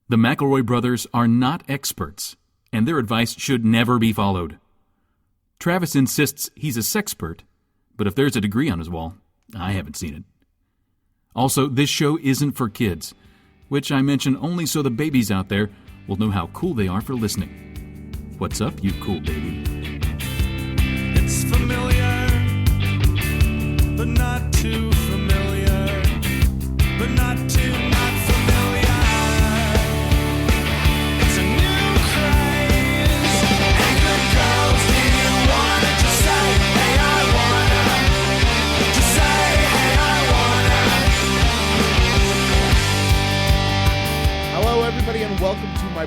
The McElroy brothers are not experts, and their advice should never be followed. Travis insists he's a sexpert, but if there's a degree on his wall, I haven't seen it. Also, this show isn't for kids, which I mention only so the babies out there will know how cool they are for listening. What's up, you cool baby? It's familiar, but not too familiar, but not too not familiar. It's a new craze. Hey, good girls, do you wanna just say, hey, I wanna? Just say, hey, I wanna. Hello, everybody, and welcome to My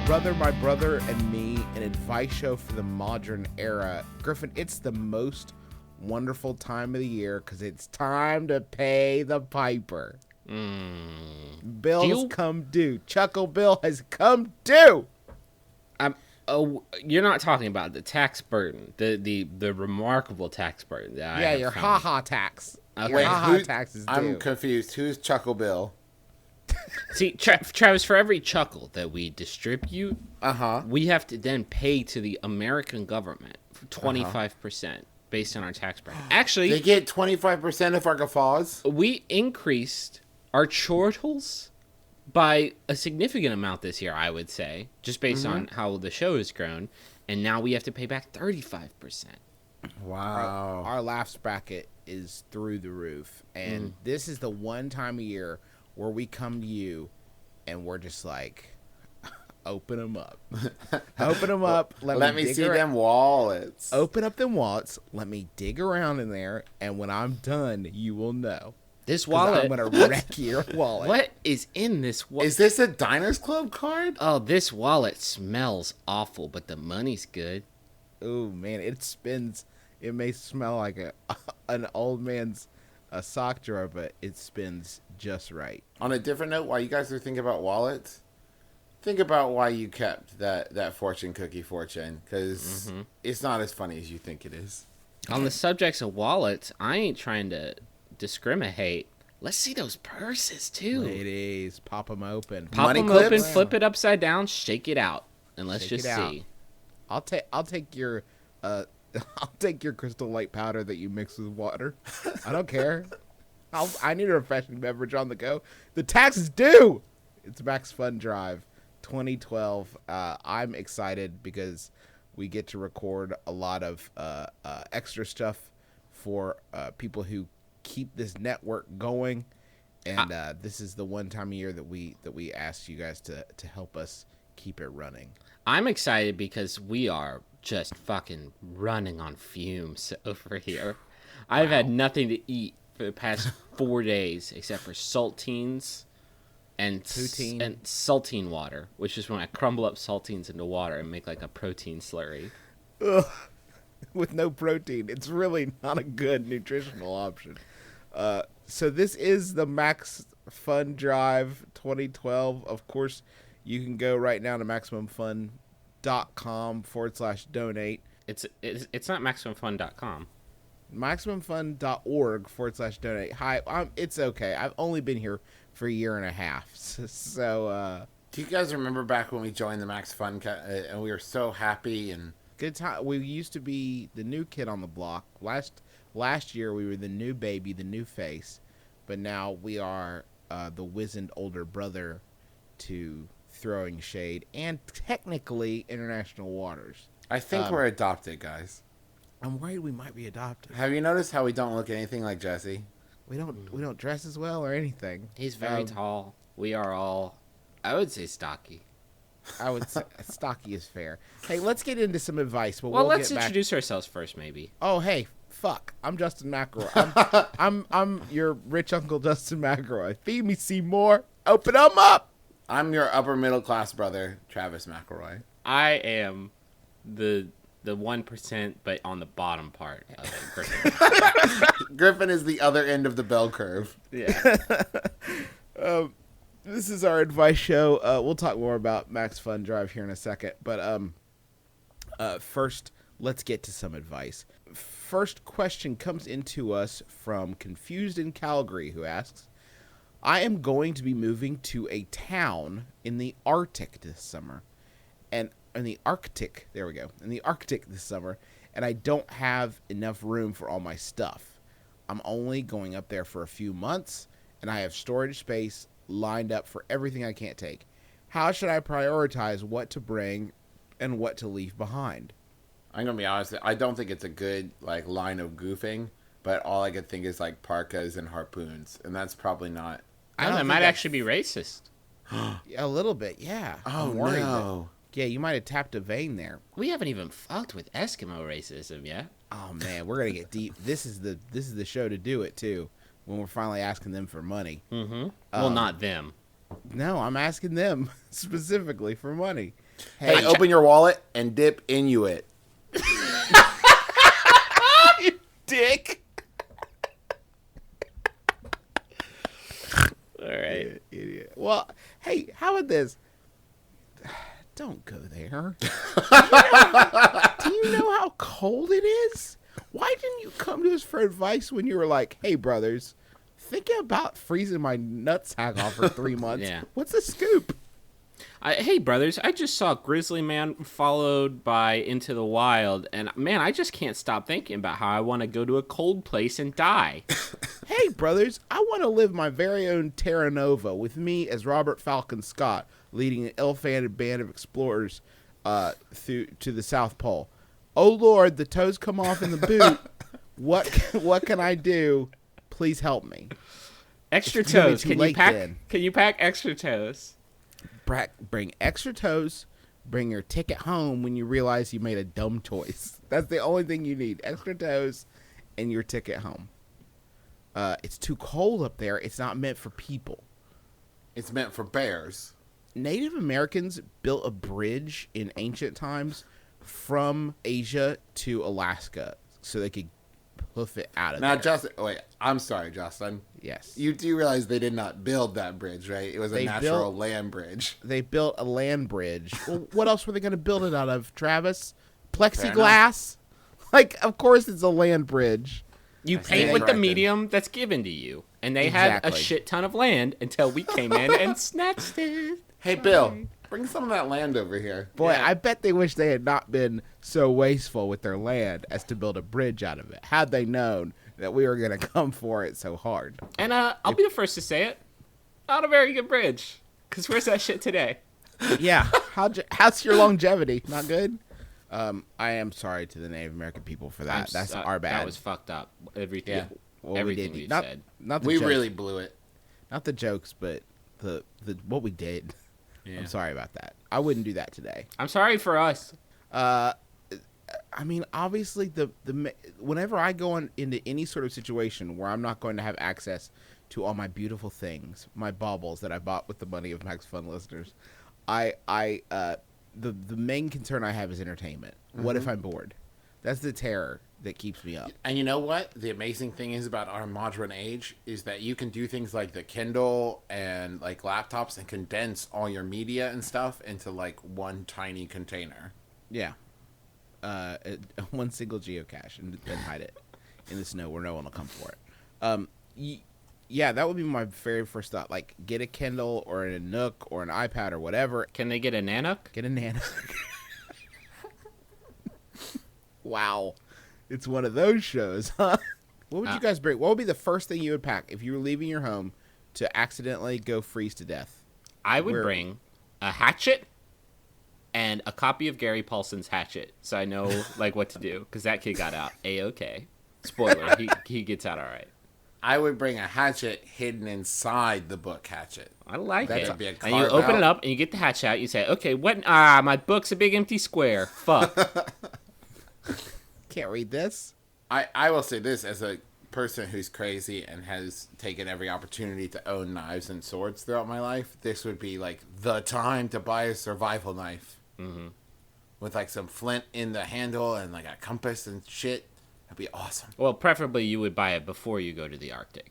Brother, and Me, an advice show for the modern era. Griffin, it's the most wonderful time of the year because it's time to pay the piper. Bill has come due. Chuckle Bill has come due. You're not talking about the tax burden, the remarkable tax burden that I have your found. ha-ha tax. Okay. Your ha-ha tax is due. I'm confused. Who's Chuckle Bill? See, Travis, for every chuckle that we distribute, we have to then pay to the American government for 25% based on our tax bracket. Actually, They get 25% of our guffaws? we increased our chortles by a significant amount this year, I would say, just based on how the show has grown, and now we have to pay back 35%. Wow. Our laughs bracket is through the roof, and this is the one time a year where we come to you and we're just like, open them up. Open them up. Let me see them wallets. Open up them wallets. Let me dig around in there, and when I'm done, you will know. This 'Cause wallet, I'm going to wreck your wallet. what is in this wallet? Is this a Diners Club card? Oh, this wallet smells awful, but the money's good. Ooh, man, it spins. It may smell like an old man's sock drawer, but it spins just right. On a different note, while you guys are thinking about wallets, think about why you kept that fortune cookie fortune, because it's not as funny as you think it is. On the subjects of wallets, I ain't trying to discriminate. Let's see those purses, too. Ladies, pop them open. Pop Money them open, clips? flip it upside down, shake it out, and let's Shake just it out. see. I'll take your I'll take your Crystal Light powder that you mix with water. I don't care. I need a refreshing beverage on the go. The tax is due. It's Max Fun Drive 2012. I'm excited because we get to record a lot of extra stuff for people who keep this network going, and this is the one time a year that we ask you guys to help us keep it running. I'm excited because we are just fucking running on fumes over here. I've had nothing to eat for the past 4 days except for saltines and Poutine. and saltine water, which is when I crumble up saltines into water and make like a protein slurry. Ugh. With no protein. It's really not a good nutritional option. So this is the Max Fun Drive 2012. Of course, you can go right now to MaximumFun.com/donate. It's not MaximumFun.com. MaximumFun.org/donate. Hi, it's okay. I've only been here for a year and a half. So, Do you guys remember back when we joined the Max Fun and we were so happy and good time. We used to be the new kid on the block. Last year we were the new baby, the new face, but now we are the wizened older brother to throwing shade and technically international waters. I think we're adopted, guys. I'm worried we might be adopted. Have you noticed how we don't look anything like Jesse? We don't dress as well or anything. He's very tall. We are all, I would say, stocky. I would say stocky is fair. Hey, let's get into some advice. But Well, we'll let's get back. introduce ourselves first, maybe. Oh, hey, fuck! I'm Justin McElroy. I'm your rich uncle Justin McElroy. Feed me, Seymour. Open them up. I'm your upper middle class brother, Travis McElroy. I am the 1%, but on the bottom part of it. Griffin. Griffin is the other end of the bell curve. Yeah. This is our advice show. We'll talk more about Max Fun Drive here in a second. But first, let's get to some advice. First question comes into us from Confused in Calgary, who asks, I am going to be moving to a town in the Arctic this summer. And in the Arctic, there we go. In the Arctic this summer. And I don't have enough room for all my stuff. I'm only going up there for a few months, and I have storage space lined up for everything I can't take. How should I prioritize what to bring and what to leave behind? I'm gonna be honest. I don't think it's a good like line of goofing, but all I could think is like parkas and harpoons, and that's probably not. I don't know, it might actually be racist. A little bit, yeah. Oh, I'm worried no. Yeah, you might have tapped a vein there. We haven't even fucked with Eskimo racism yet. Oh man, we're gonna get deep. This is the show to do it too. When we're finally asking them for money. Mm-hmm. Well, not them. No, I'm asking them specifically for money. Hey, open your wallet and dip Inuit. dick. All right. Idiot. Well, hey, how about this? Don't go there. Do you know how cold it is? Why didn't you come to us for advice when you were like, hey, brothers, thinking about freezing my nutsack off for 3 months. Yeah. What's the scoop? Hey, brothers, I just saw Grizzly Man followed by Into the Wild, and man, I just can't stop thinking about how I want to go to a cold place and die. Hey, brothers, I want to live my very own Terra Nova with me as Robert Falcon Scott, leading an ill-fated band of explorers through to the South Pole. Oh, Lord, the toes come off in the boot. What can I do? Please help me. Extra It's gonna be toes. too Can you late pack? then. Can you pack extra toes? Bring extra toes. Bring your ticket home when you realize you made a dumb choice. That's the only thing you need. Extra toes and your ticket home. It's too cold up there. It's not meant for people. It's meant for bears. Native Americans built a bridge in ancient times from Asia to Alaska so they could hoof it out of Now, there. Justin, wait, I'm sorry, Justin. Yes. You do realize they did not build that bridge, right? It was a They natural built- land bridge. They built a land bridge. Well, what else were they going to build it out of, Travis? Plexiglass? Like, of course it's a land bridge. You see paint it with right the then. medium that's given to you, and they had a Exactly. shit ton of land until we came in and snatched it. Hey, Bill, bring some of that land over here. Boy, Yeah. I bet they wish they had not been so wasteful with their land as to build a bridge out of it, had they known that we were going to come for it so hard. And I'll be the first to say it. Not a very good bridge. Because where's that shit today? Yeah. How's your longevity? Not good? I am sorry to the Native American people for that. That's our bad. That was fucked up. Everything, yeah. Well, everything we we've did. said. Not the We jokes, really blew it. not the jokes, but the what we did. Yeah. I'm sorry about that. I wouldn't do that today. I'm sorry for us. I mean, obviously, whenever I go into any sort of situation where I'm not going to have access to all my beautiful things, my baubles that I bought with the money of Max Fun listeners, the main concern I have is entertainment. What if I'm bored? That's the terror that keeps me up. And you know what? The amazing thing is about our modern age is that you can do things like the Kindle and like laptops and condense all your media and stuff into like one tiny container. Yeah. One single geocache and then hide it in the snow where no one will come for it. Yeah, that would be my very first thought. Like, get a Kindle or a Nook or an iPad or whatever. Can they get a Nanook? Get a Nano. Wow. It's one of those shows, huh? What would you guys bring? What would be the first thing you would pack if you were leaving your home to accidentally go freeze to death? I would Where- bring a hatchet and a copy of Gary Paulson's Hatchet, so I know like what to do, because that kid got out A-okay. Spoiler, he gets out all right. I would bring a hatchet hidden inside the book Hatchet. I like That'd it. be a And you carve open out. it up and you get the hatchet out. You say, "Okay, what? Ah, my book's a big empty square. Fuck." Can't read this. I will say this as a person who's crazy and has taken every opportunity to own knives and swords throughout my life. This would be like the time to buy a survival knife. Mm-hmm. With like some flint in the handle and like a compass and shit. That'd be awesome. Well, preferably you would buy it before you go to the Arctic.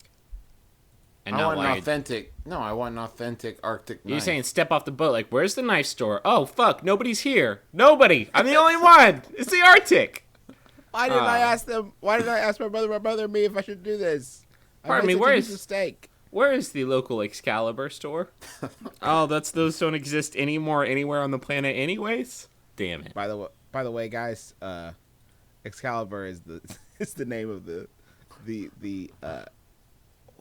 And I not want while an you're- authentic. No, I want an authentic Arctic knife. You're saying step off the boat. Like, where's the knife store? Oh, fuck. Nobody's here. Nobody. I'm the only one. It's the Arctic. Why didn't I ask them? Why did I ask my brother and me if I should do this? I Pardon made me, such a where huge is- mistake? Where is the local Excalibur store? Oh, those don't exist anymore anywhere on the planet anyways? Damn it. By the way, guys, Excalibur is the is the name of the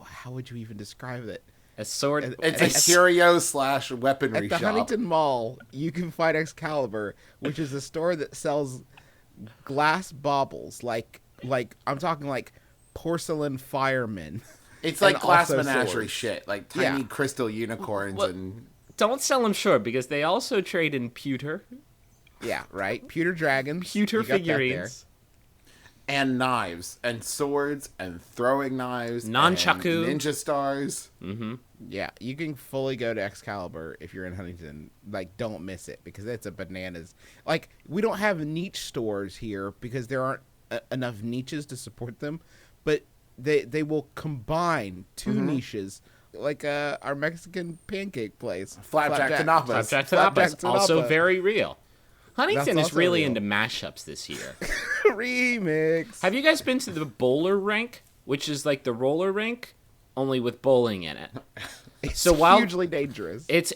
how would you even describe it? A sword. It's a curio / weaponry At the shop. Huntington Mall, you can find Excalibur, which is a store that sells glass baubles, like I'm talking like porcelain firemen. It's like and glass also menagerie swords. shit, like tiny Yeah. crystal unicorns What- and Don't sell them short because they also trade in pewter. Yeah, right. Pewter dragons. Pewter You got that there. figurines. knives and swords and throwing knives, Nunchaku. and ninja stars. Yeah, you can fully go to Excalibur if you're in Huntington. Like, don't miss it because it's a bananas. Like, we don't have niche stores here because there aren't enough niches to support them, but they will combine 2 niches, like our Mexican pancake place, Flapjack Tanapas. Flapjack Flapjack Tanapas, also Tanapa. very real. Huntington That's is really also into mashups this year. remix. Have you guys been to the bowler rink, which is like the roller rink, only with bowling in it? It's So while- hugely dangerous. It's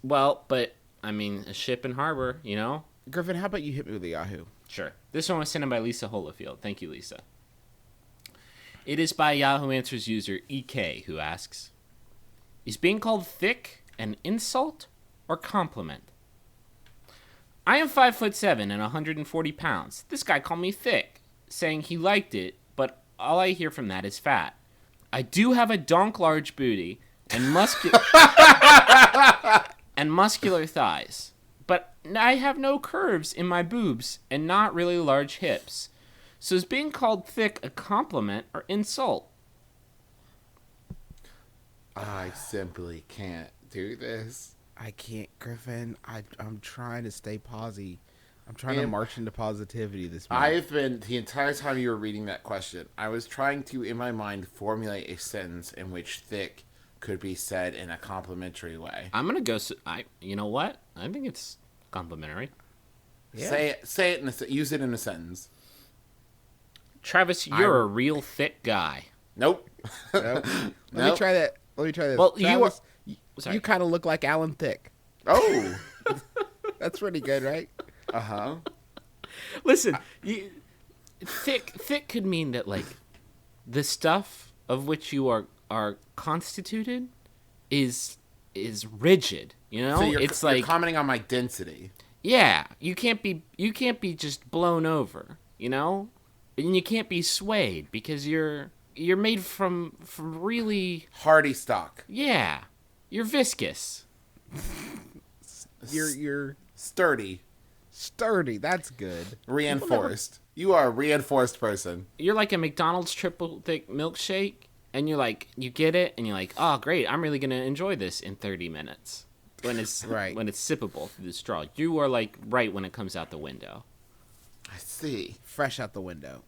but I mean, a ship in harbor, you know. Griffin, how about you hit me with a Yahoo? Sure. This one was sent in by Lisa Holofield. Thank you, Lisa. It is by Yahoo Answers user EK, who asks, "Is being called thick an insult or compliment? I am 5'7" and 140 pounds. This guy called me thick, saying he liked it, but all I hear from that is fat. I do have a donk large booty and muscular thighs, but I have no curves in my boobs and not really large hips. So is being called thick a compliment or insult?" I simply can't do this. I can't, Griffin. I'm trying to stay posy. I'm trying to march into positivity this month. I've been, the entire time you were reading that question, I was trying to, in my mind, formulate a sentence in which thick could be said in a complimentary way. I'm gonna go. You know what? I think it's complimentary. Yeah. Say it use it in a sentence. Travis, you're a real thick guy. Nope. Nope. Let me Nope. try that. Let me try this. Well, you Travis, Sorry. you kind of look like Alan Thicke. Oh. That's pretty good, right? Uh-huh. Listen, thick could mean that like the stuff of which you are constituted is rigid. You know, So you're like commenting on my density. yeah, you can't be just blown over. You know, and you can't be swayed because you're made from really Hardy stock. yeah, you're viscous. You're Sturdy. sturdy. That's good. Reinforced. You are a reinforced person. You're like a McDonald's triple thick milkshake, and you're like, you get it, and you're like, oh great, I'm really gonna enjoy this in 30 minutes when it's Right. when it's sippable through the straw. You are like right when it comes out the window. I see. Fresh out the window.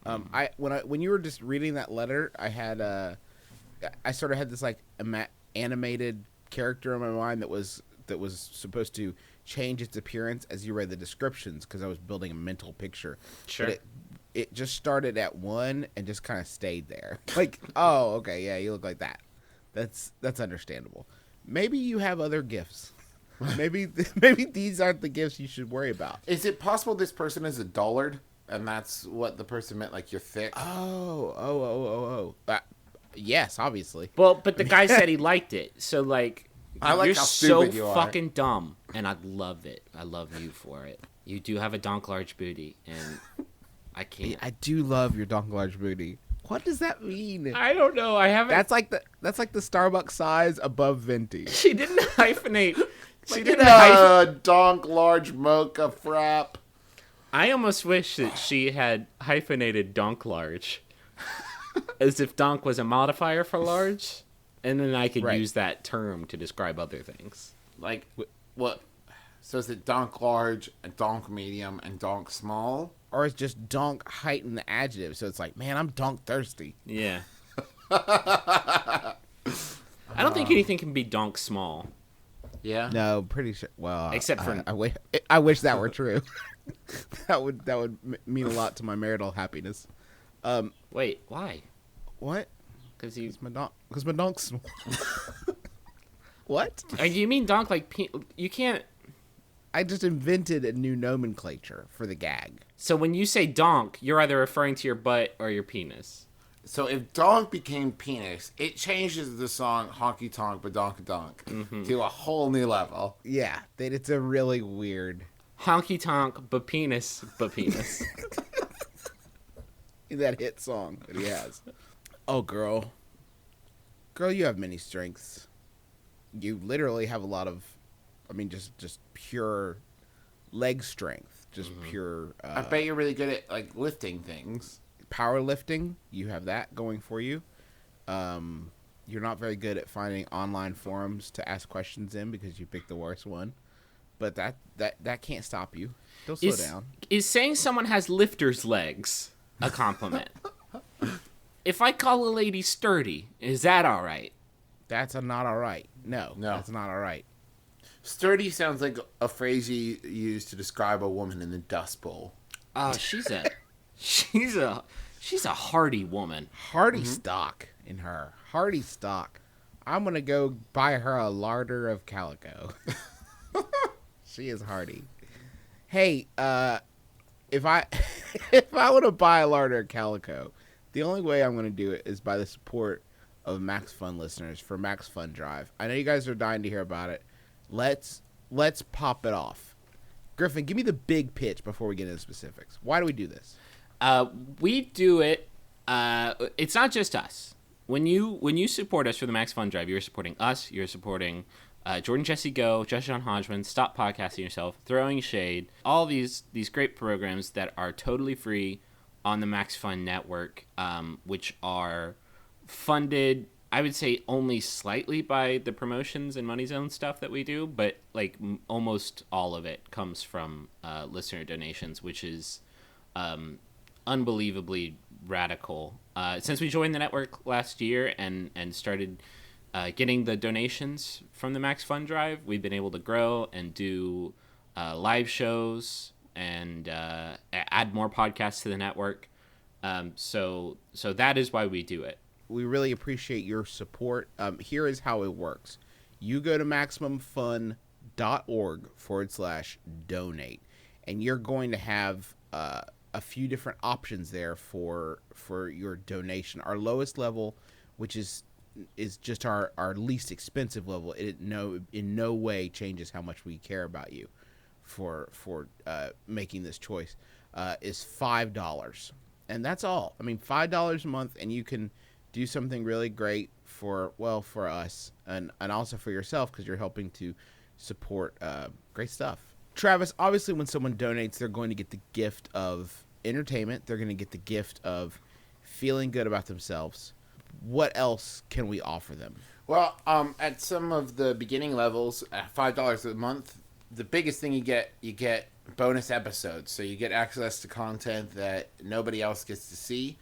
When you were just reading that letter, I sort of had this like animated character in my mind that was supposed to change its appearance as you read the descriptions because I was building a mental picture. Sure. But it just started at 1 and just kind of stayed there. Like, oh, okay, yeah, you look like that. That's understandable. Maybe you have other gifts. Maybe these aren't the gifts you should worry about. Is it possible this person is a dullard? And that's what the person meant, like you're thick? Oh. Yes, obviously. Well, but the guy said he liked it, so like I like you're how so stupid you are. fucking dumb, and I love it. I love you for it. You do have a donk large booty, and I can't. I do love your donk large booty. What does that mean? I don't know. I haven't. That's like the Starbucks size above venti. She didn't hyphenate. She Get didn't hyphenate. a donk large mocha frap. I almost wish that she had hyphenated donk large, as if donk was a modifier for large, and then I could Right. use that term to describe other things. Like, what? So is it donk large, and donk medium, and donk small? Or it's just donk heighten the adjective. So it's like, man, I'm donk thirsty. Yeah. I don't think anything can be donk small. Yeah. No, pretty sure. Well, Except for- I wish that were true. that would mean a lot to my marital happiness. Wait, why? What? Because you... Because my donk's small. What? You mean donk like... You can't... I just invented a new nomenclature for the gag. So when you say donk, you're either referring to your butt or your penis. So if donk became penis, it changes the song Honky Tonk Badonk Donk to a whole new level. Yeah, it's a really weird... Honky tonk, but penis. That hit song that he has. Oh, girl. Girl, you have many strengths. You literally have a lot of... I mean, just pure leg strength. Just pure... I bet you're really good at, like, lifting things. Powerlifting, you have that going for you. You're not very good at finding online forums to ask questions in because you picked the worst one. But that can't stop you. Don't slow down. Is saying someone has lifter's legs a compliment? If I call a lady sturdy, is that all right? That's not all right. No, that's not all right. Sturdy sounds like a phrase you use to describe a woman in the Dust Bowl. Oh, she's a hardy woman. Hardy stock in her. Hardy stock. I'm going to go buy her a larder of calico. She is hardy. Hey, if I want to buy a larder of calico, the only way I'm going to do it is by the support of Max Fun listeners for Max Fun Drive. I know you guys are dying to hear about it. Let's pop it off. Griffin, give me the big pitch before we get into specifics. Why do we do this? We do it. It's not just us. When you support us for the Max Fun Drive, you're supporting us. You're supporting Jordan Jesse Go, Josh John Hodgman, Stop Podcasting Yourself, Throwing Shade, all these great programs that are totally free on the Max Fun Network, which are funded, I would say, only slightly by the promotions and Money Zone stuff that we do, but like almost all of it comes from listener donations, which is unbelievably radical. Since we joined the network last year and started getting the donations from the Max Fun Drive, we've been able to grow and do live shows and add more podcasts to the network. So that is why we do it. We really appreciate your support. Here is how it works. You go to MaximumFun.org/donate, and you're going to have a few different options there for your donation. Our lowest level, which is just our least expensive level, it in no way changes how much we care about you for making this choice, is $5. And that's all. I mean, $5 a month, and you can do something really great for us and also for yourself, because you're helping to support great stuff. Travis, obviously when someone donates, they're going to get the gift of entertainment. They're going to get the gift of feeling good about themselves. What else can we offer them? Well, at some of the beginning levels, at $5 a month, the biggest thing you get bonus episodes. So you get access to content that nobody else gets to see.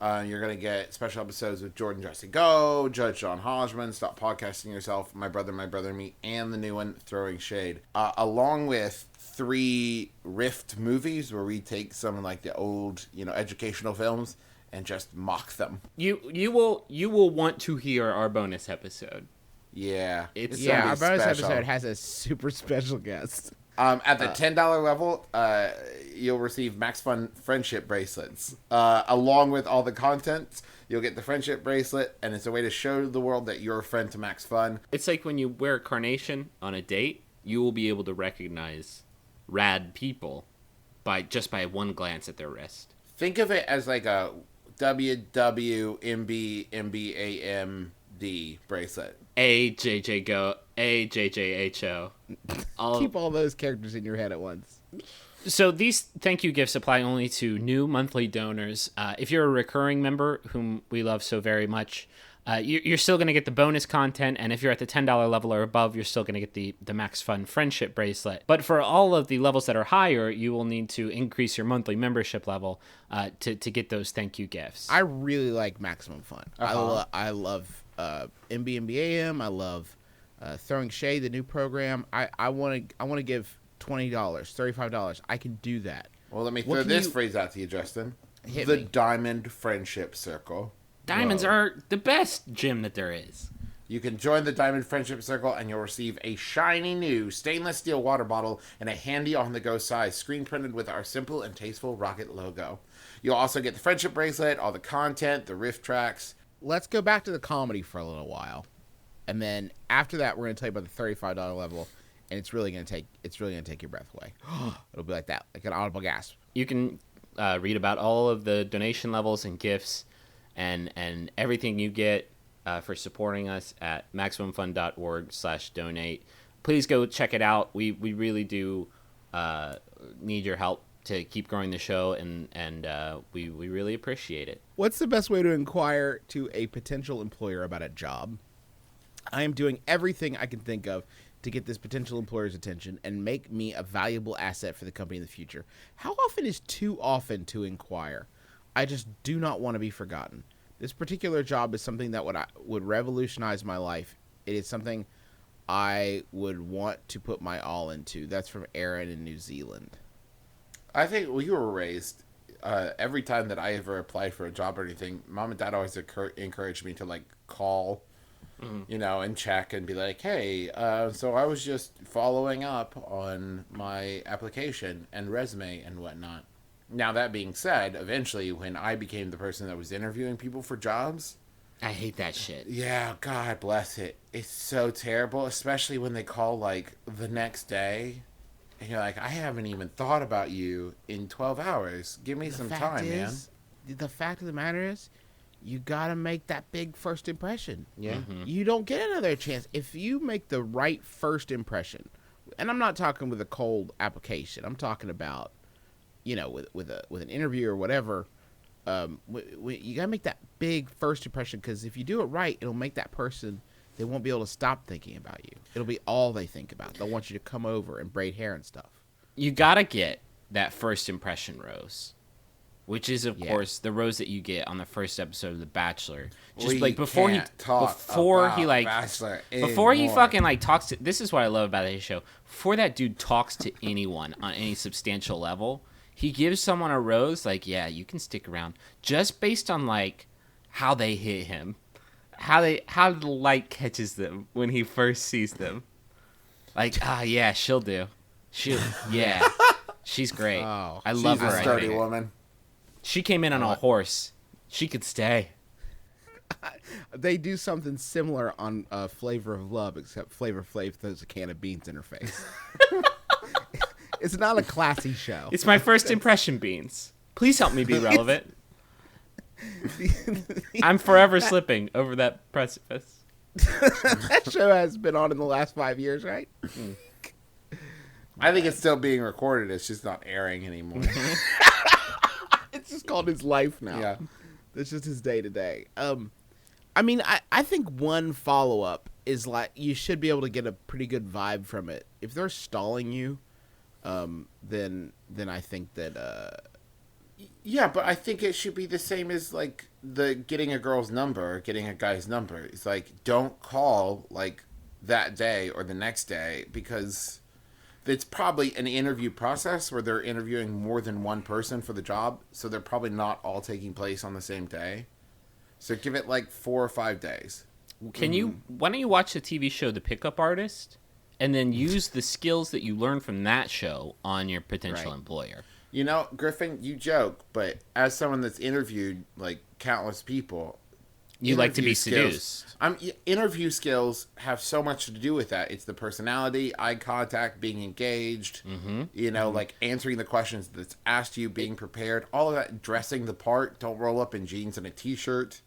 You're going to get special episodes with Jordan Jesse Go, Judge John Hodgman, Stop Podcasting Yourself, My Brother, Me, and the new one, Throwing Shade. Along with 3 Rift movies where we take some of like the old, educational films and just mock them. You will want to hear our bonus episode. Yeah. Our bonus episode has a super special guest. At the $10 level, you'll receive Max Fun friendship bracelets. Along with all the content, you'll get the friendship bracelet, and it's a way to show the world that you're a friend to Max Fun. It's like when you wear a carnation on a date, you will be able to recognize rad people by one glance at their wrist. Think of it as like a MBMBaM bracelet. AJJ Go, AJJHO. Keep all those characters in your head at once. So these thank you gifts apply only to new monthly donors. If you're a recurring member, whom we love so very much, you're still going to get the bonus content. And if you're at the $10 level or above, you're still going to get the Max Fun friendship bracelet. But for all of the levels that are higher, you will need to increase your monthly membership level to get those thank you gifts. I really like Maximum Fun. I love MBMBaM. I love Throwing Shade, the new program. I want to give $20, $35. I can do that. Well, let me throw this phrase out to you, Justin. Hit the me. Diamond Friendship Circle. Diamonds Whoa. are the best gem that there is. You can join the Diamond Friendship Circle and you'll receive a shiny new stainless steel water bottle and a handy on-the-go size screen printed with our simple and tasteful rocket logo. You'll also get the friendship bracelet, all the content, the riff tracks. Let's go back to the comedy for a little while, and then after that, we're going to tell you about the $35 level, and it's really going to take your breath away. It'll be like that, like an audible gasp. You can read about all of the donation levels and gifts and everything you get for supporting us at MaximumFun.org/donate. Please go check it out. We really do need your help to keep growing the show, and we really appreciate it. What's the best way to inquire to a potential employer about a job? I am doing everything I can think of to get this potential employer's attention and make me a valuable asset for the company in the future. How often is too often to inquire? I just do not want to be forgotten. This particular job is something that would revolutionize my life. It is something I would want to put my all into. That's from Aaron in New Zealand. I think we were raised, every time that I ever applied for a job or anything, Mom and Dad always encouraged me to, like, call, and check and be like, hey, so I was just following up on my application and resume and whatnot. Now, that being said, eventually, when I became the person that was interviewing people for jobs... I hate that shit. Yeah, God bless it. It's so terrible, especially when they call, like, the next day. And you're like, I haven't even thought about you in 12 hours. Give me some time, man. The fact of the matter is, you got to make that big first impression. Yeah. You don't get another chance. If you make the right first impression, and I'm not talking with a cold application. I'm talking about, with an interview or whatever. You got to make that big first impression, because if you do it right, it'll make that person, they won't be able to stop thinking about you. It'll be all they think about. They'll want you to come over and braid hair and stuff. You gotta get that first impression rose, which is of course the rose that you get on the first episode of The Bachelor. Just We like before he can't talk before he about like Bachelor before he anymore. fucking like talks to, this is what I love about his show. Before that dude talks to anyone on any substantial level, he gives someone a rose. Like, yeah, you can stick around, just based on like how they hit him, how the light catches them when he first sees them. Like, yeah, she'll do. Yeah, she's great. Oh, I love She's her. a I sturdy think. woman. She came in on a horse. She could stay. They do something similar on Flavor of Love, except Flavor Flav throws a can of beans in her face. It's not a classy show. It's my first impression, Beans. Please help me be relevant. I'm forever slipping over that precipice. That show has been on in the last 5 years, right? I think it's still being recorded. It's just not airing anymore. It's just called his life now. Yeah. That's just his day to day. I mean, I think one follow up is like you should be able to get a pretty good vibe from it. If they're stalling you, then I think that Yeah, but I think it should be the same as, like, the getting a girl's number or getting a guy's number. It's like, don't call, like, that day or the next day, because it's probably an interview process where they're interviewing more than one person for the job, so they're probably not all taking place on the same day. So give it, like, 4 or 5 days. Why don't you watch the TV show The Pickup Artist, and then use the skills that you learned from that show on your potential Right. employer? You know, Griffin, you joke, but as someone that's interviewed, like, countless people... You like to be interview seduced. Interview skills have so much to do with that. It's the personality, eye contact, being engaged, like answering the questions that's asked you, being prepared, all of that, dressing the part. Don't roll up in jeans and a t-shirt.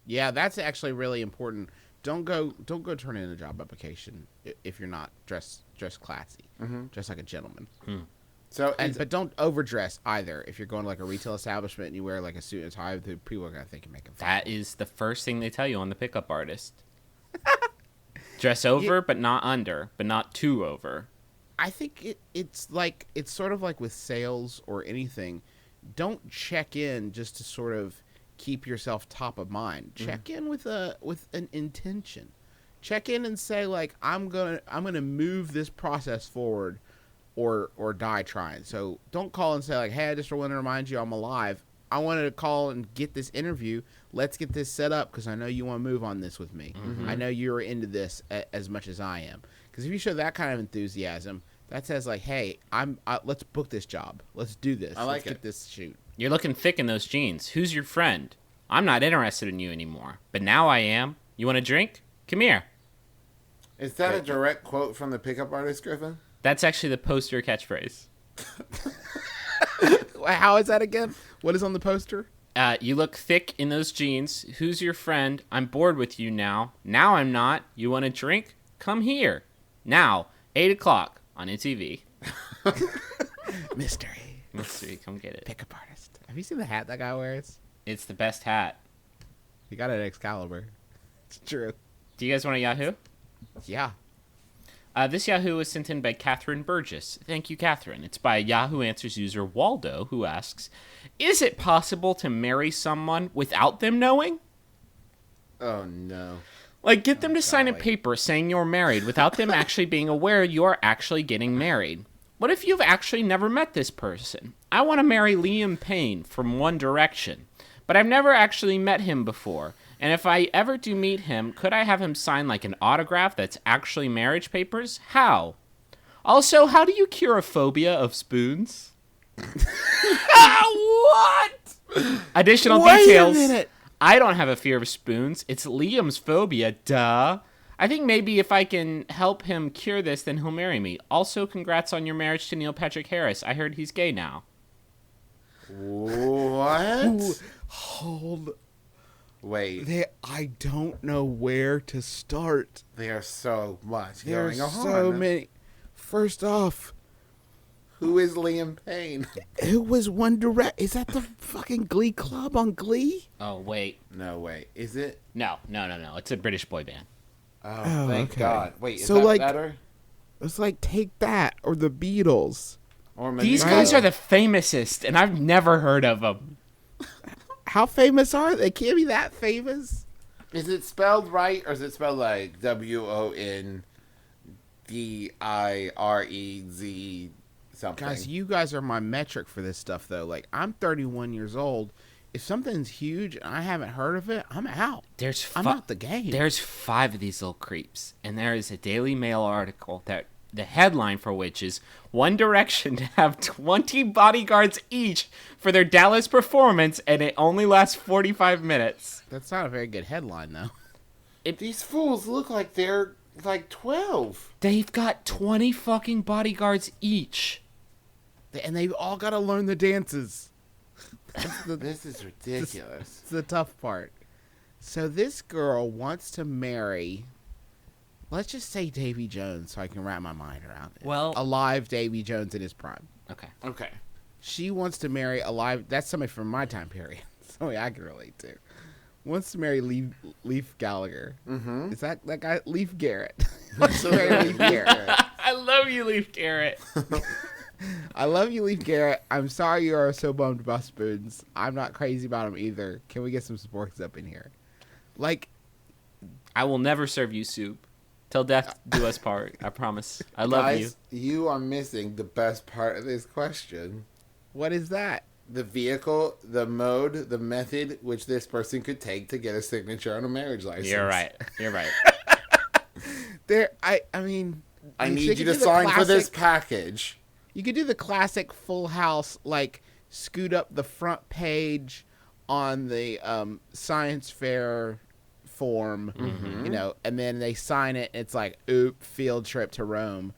yeah, that's actually really important. Don't go turn in a job application if you're not dressed classy. Dress like a gentleman. So, But don't overdress either. If you're going to like a retail establishment and you wear like a suit and tie, the people are gonna think you're making fun. That is the first thing they tell you on The Pickup Artist. Dress over, but not under, but not too over. I think it's sort of like with sales or anything. Don't check in just to sort of keep yourself top of mind. Check in with an intention. Check in and say, like, I'm gonna move this process forward or die trying. So don't call and say, like, hey, I just want to remind you I'm alive. I wanted to call and get this interview. Let's get this set up because I know you want to move on this with me. I know you're into this as much as I am. Because if you show that kind of enthusiasm, that says like, hey, let's book this job. Let's do this. I like let's it. get this shoot. You're looking thick in those jeans. Who's your friend? I'm not interested in you anymore, but now I am. You want a drink? Come here. Is that a direct quote from the pickup artist, Griffin? That's actually the poster catchphrase. How is that again? What is on the poster? You look thick in those jeans. Who's your friend? I'm bored with you now. Now I'm not. You want a drink? Come here. Now, 8 o'clock on NTV. Mystery. Mystery, come get it. Pickup artist. Have you seen the hat that guy wears? It's the best hat. He got it at Excalibur. It's true. Do you guys want a Yahoo? Yeah. This Yahoo was sent in by Catherine Burgess. Thank you, Catherine. It's by Yahoo Answers user Waldo, who asks, is it possible to marry someone without them knowing? Oh, no. Like, get them to sign a paper saying you're married without them actually being aware you're actually getting married. What if you've actually never met this person? I want to marry Liam Payne from One Direction, but I've never actually met him before. And if I ever do meet him, could I have him sign like an autograph that's actually marriage papers? How? Also, how do you cure a phobia of spoons? What? Additional details. Wait a minute. I don't have a fear of spoons. It's Liam's phobia, duh. I think maybe if I can help him cure this, then he'll marry me. Also, congrats on your marriage to Neil Patrick Harris. I heard he's gay now. What? Hold. Wait. I don't know where to start. There's so much There's going on. so many. First off, Who is Liam Payne? who was One Direct? Is that the fucking Glee Club on Glee? Oh, wait. No, wait. Is it? No. It's a British boy band. Oh, thank okay. God. Wait, is So, that like, better? It's like Take That or the Beatles. Or These Manila? guys are the famousest, and I've never heard of them. How famous are they? Can't be that famous. Is it spelled right, or is it spelled like WONDIREZ something? Guys, you guys are my metric for this stuff, though. Like, I'm 31 years old. If something's huge and I haven't heard of it, I'm out. I'm out the game. There's 5 of these little creeps, and there is a Daily Mail article that the headline for which is One Direction to have 20 bodyguards each for their Dallas performance, and it only lasts 45 minutes. That's not a very good headline, though. These fools look like they're like 12. They've got 20 fucking bodyguards each. And they've all got to learn the dances. This is ridiculous. It's the tough part. So this girl wants to marry, let's just say Davy Jones, so I can wrap my mind around it. Well- alive Davy Jones in his prime. Okay. Okay. She wants to marry alive. That's somebody from my time period. Somebody I can relate to. Wants to marry Leaf Gallagher. Mm-hmm. Is that guy? Leaf Garrett. Wants to marry Leaf Garrett. I love you, Leaf Garrett. I love you, Leaf Garrett. I'm sorry you are so bummed about spoons. I'm not crazy about them either. Can we get some sporks up in here? Like, I will never serve you soup. Till death do us part. I promise. I love Guys, you are missing the best part of this question. what is that? The vehicle, the mode, the method which this person could take to get a signature on a marriage license. You're right. You're right. I mean, I they need you could to do the sign for this classic- package. You could do the classic Full House, like scoot up the front page on the science fair form, you know, and then they sign it. And it's like, oop, field trip to Rome.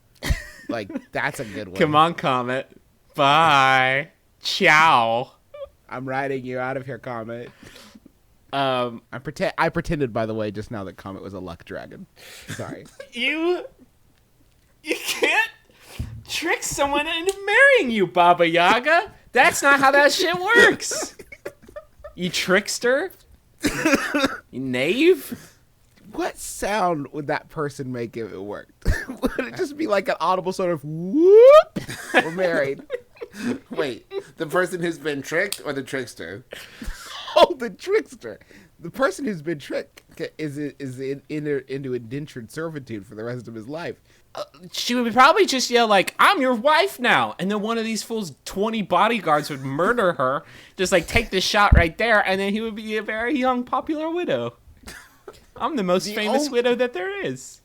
Like, that's a good one. Come on, Comet. Bye. Ciao. I'm writing you out of here, Comet. I I pretended, by the way, just now that Comet was a luck dragon. Sorry. You can't trick someone into marrying you, Baba Yaga. That's not how that shit works. You trickster. You knave. What sound would that person make if it worked? Would it just be like an audible sort of whoop? We're married. Wait, the person who's been tricked or the trickster? Oh, the trickster. The person who's been tricked is into indentured servitude for the rest of his life. She would probably just yell like, "I'm your wife now," and then one of these fools, 20 bodyguards would murder her, just like take the shot right there, and then he would be a very young, popular widow. I'm the most famous widow that there is.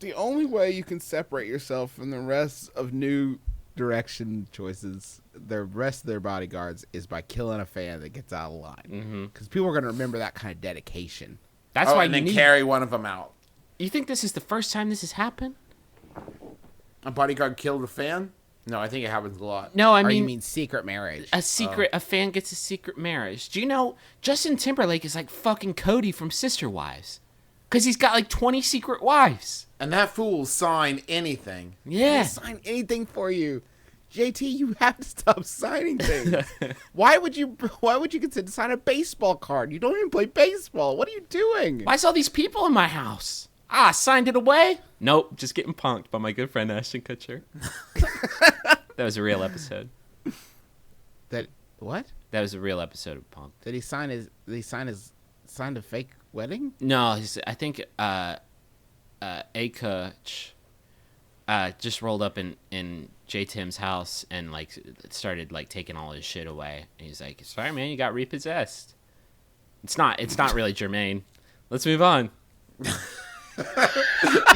The only way you can separate yourself from the rest of New Direction choices, the rest of their bodyguards, is by killing a fan that gets out of line. Because people are going to remember that kind of dedication. That's why and you then need. carry one of them out. You think this is the first time this has happened? A bodyguard killed a fan? No, I think it happens a lot. No, I Or you mean mean secret marriage? a fan gets a secret marriage. Do you know Justin Timberlake is like fucking Cody from Sister Wives? Because he's got like 20 secret wives. And that fool sign anything. Yeah. He'll sign anything for you. JT, you have to stop signing things. Why would you consider to sign a baseball card? You don't even play baseball. What are you doing? Why's all these people in my house? Ah, signed it away? Nope, just getting punked by my good friend Ashton Kutcher. That was a real episode. What? That was a real episode of Punk. Did he sign a fake wedding? No, I think Coach just rolled up in J Tim's house and like started like taking all his shit away. And he's like, "Sorry, man, you got repossessed." It's not really germane. Let's move on.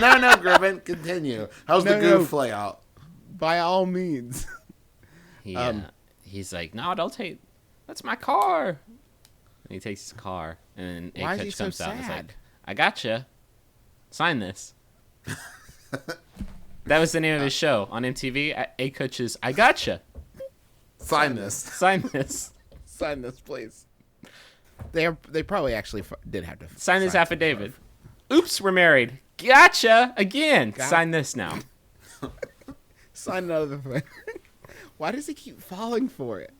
No, Griffin, continue. How's the goof play out? By all means. He's like, "No, don't take. That's my car." And he takes his car, and then Why is he Coach so comes out and is sad? like, "I gotcha. Sign this." That was the name of his show on MTV. Coach's I Gotcha. Sign this. Sign this. Sign this, please. They probably actually did have to Sign this affidavit. Oops, we're married. Gotcha again. Sign this now. Sign another thing. Why does he keep falling for it?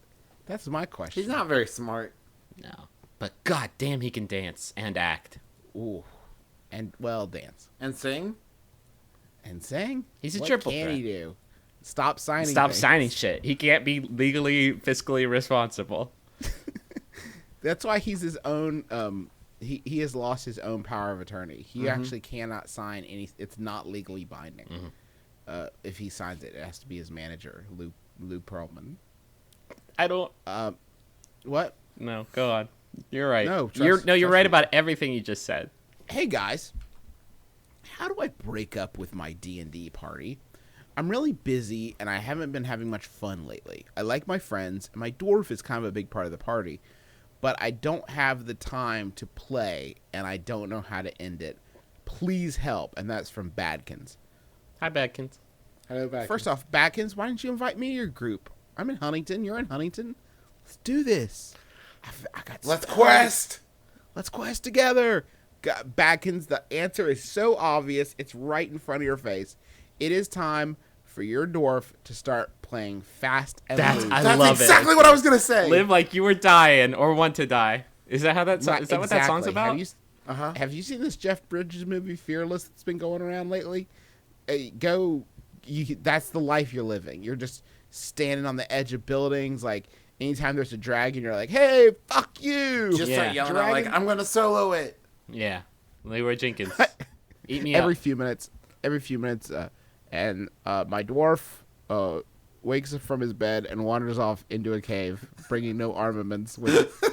That's my question. He's not very smart. No, but god damn, he can dance and act. Ooh, and well, dance And sing? and sing. He's a What triple can threat. he do? Stop signing. Stop things. signing shit. He can't be legally, fiscally responsible. That's why he's his own. He has lost his own power of attorney. He actually cannot sign any. It's not legally binding. If he signs it, it has to be his manager, Lou Pearlman. I don't. What? No, go on. You're right. No, you're trust right me. about everything you just said. Hey guys, how do I break up with my D&D party? I'm really busy and I haven't been having much fun lately. I like my friends and my dwarf is kind of a big part of the party, but I don't have the time to play and I don't know how to end it. Please help. And that's from Badkins. Hi, Badkins. Hello, back. First off, Badkins, why didn't you invite me to your group? I'm in Huntington. You're in Huntington. Let's do this. I got Let's stuff. quest. Let's quest together. Badkins, the answer is so obvious. It's right in front of your face. It is time for your dwarf to start playing fast and loose. That's love it. exactly what I was going to say. Live like you were dying or want to die. Is that how that? Is that what that song's about? Have you seen this Jeff Bridges movie Fearless that's been going around lately? That's the life you're living. You're just standing on the edge of buildings. Like anytime there's a dragon, you're like, "Hey, fuck you!" Just Yeah. start yelling out like, I'm going to solo it. Yeah, Leroy Jenkins. Eat me every up. few minutes, and my dwarf wakes up from his bed and wanders off into a cave, bringing no armaments.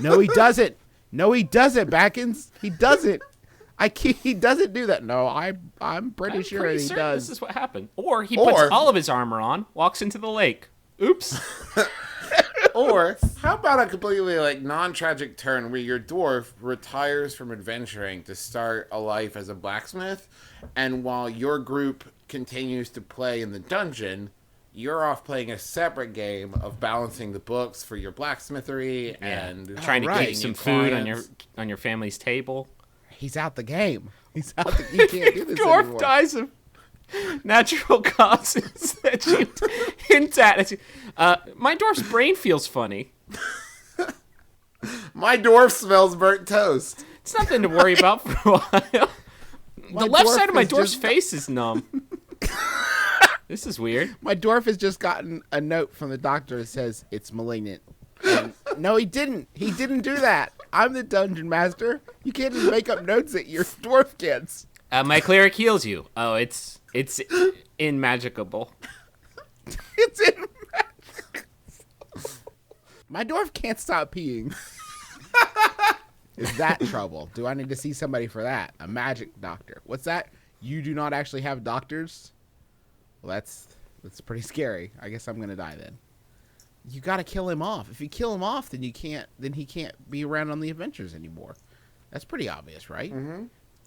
No, he doesn't. No, he doesn't. Backins, he doesn't. He doesn't do that. No, I'm pretty sure pretty he certain does. This is what happened. Or he puts all of his armor on, walks into the lake. Oops. Or how about a completely like non-tragic turn where your dwarf retires from adventuring to start a life as a blacksmith, and while your group continues to play in the dungeon, you're off playing a separate game of balancing the books for your blacksmithery and Trying to right. keep some food on your family's table. He's out the game. He's out. You can't do this Dwarf anymore. dies of natural causes that you hint at. My dwarf's brain feels funny. My dwarf smells burnt toast. It's nothing to worry about for a while. My The left dwarf side of my is dwarf's just- face is numb. This is weird. My dwarf has just gotten a note from the doctor that says it's malignant. And no, he didn't. He didn't do that. I'm the dungeon master. You can't just make up notes that your dwarf gets. My cleric heals you. Oh, it's immagicable. It's in my dwarf can't stop peeing. Is that trouble? Do I need to see somebody for that? A magic doctor. What's that? You do not actually have doctors? Well, that's pretty scary. I guess I'm gonna die then. You gotta kill him off. If you kill him off, then he can't be around on the adventures anymore. That's pretty obvious, right? Mm-hmm.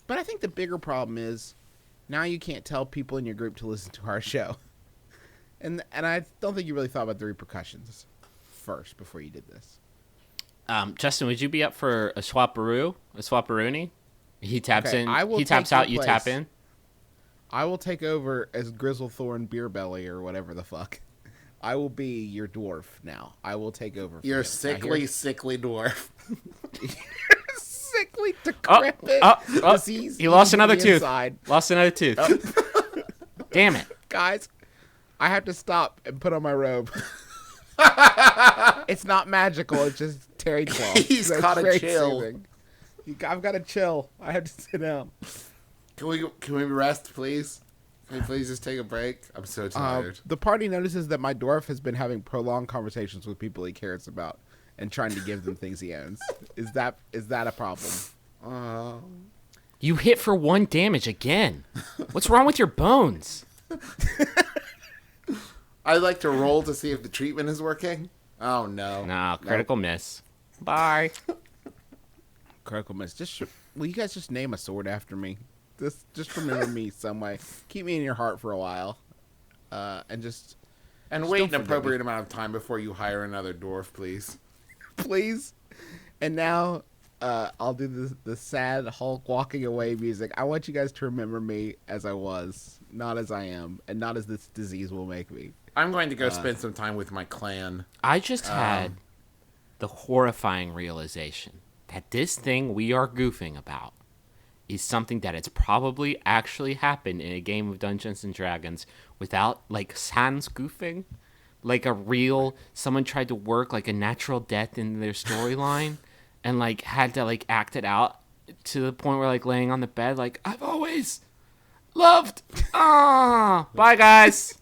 But I think the bigger problem is now you can't tell people in your group to listen to our show. And I don't think you really thought about the repercussions first before you did this. Justin, would you be up for a swapperoonie? He taps in. I will he taps take out. your You tap place. in. I will take over as Grizzlethorn Beerbelly or whatever the fuck. I will be your dwarf now. I will take over. For You're you. sickly dwarf. Sickly, decrepit, disease. He lost eating another the tooth. inside. Lost another tooth. Damn it. Guys, I have to stop and put on my robe. It's not magical. It's just terry cloth. He's So it's gotta very chill. soothing. I've got to chill. I have to sit down. Can we rest, please? Can we please just take a break? I'm so tired. The party notices that my dwarf has been having prolonged conversations with people he cares about and trying to give them things he owns. Is that a problem? You hit for 1 damage again. What's wrong with your bones? I'd like to roll to see if the treatment is working. Oh no. No, critical miss. Bye. Critical miss. Will you guys just name a sword after me? Just remember me some way. Keep me in your heart for a while, and just And Just wait don't an forget me. appropriate amount of time before you hire another dwarf, please. please. And now I'll do the sad Hulk walking away music. I want you guys to remember me as I was, not as I am, and not as this disease will make me. I'm going to go spend some time with my clan. I just had the horrifying realization that this thing we are goofing about is something that has probably actually happened in a game of Dungeons and Dragons without, like, sans goofing. Like someone tried to work, like, a natural death into their storyline and, like, had to, like, act it out to the point where, like, laying on the bed, like, I've always loved. Bye, guys.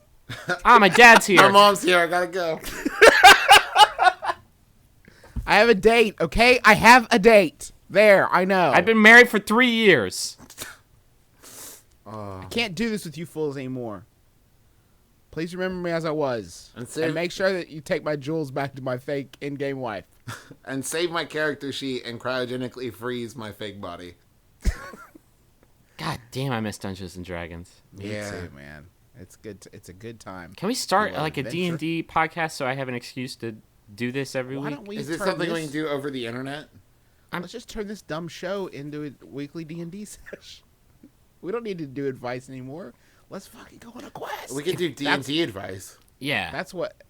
My dad's here. My mom's here. I gotta go. I have a date, okay? I have a date. There, I know. I've been married for 3 years. I can't do this with you fools anymore. Please remember me as I was. And make sure that you take my jewels back to my fake in-game wife. And save my character sheet and cryogenically freeze my fake body. God damn, I miss Dungeons and Dragons. Me Yeah. too, man. It's good. It's a good time. Can we start, You want like, a adventure? D&D podcast so I have an excuse to do this every Why week? don't we Is this turn something we this- can do over the internet? Let's just turn this dumb show into a weekly D&D session. We don't need to do advice anymore. Let's fucking go on a quest. We could do That's- D&D advice. Yeah. That's what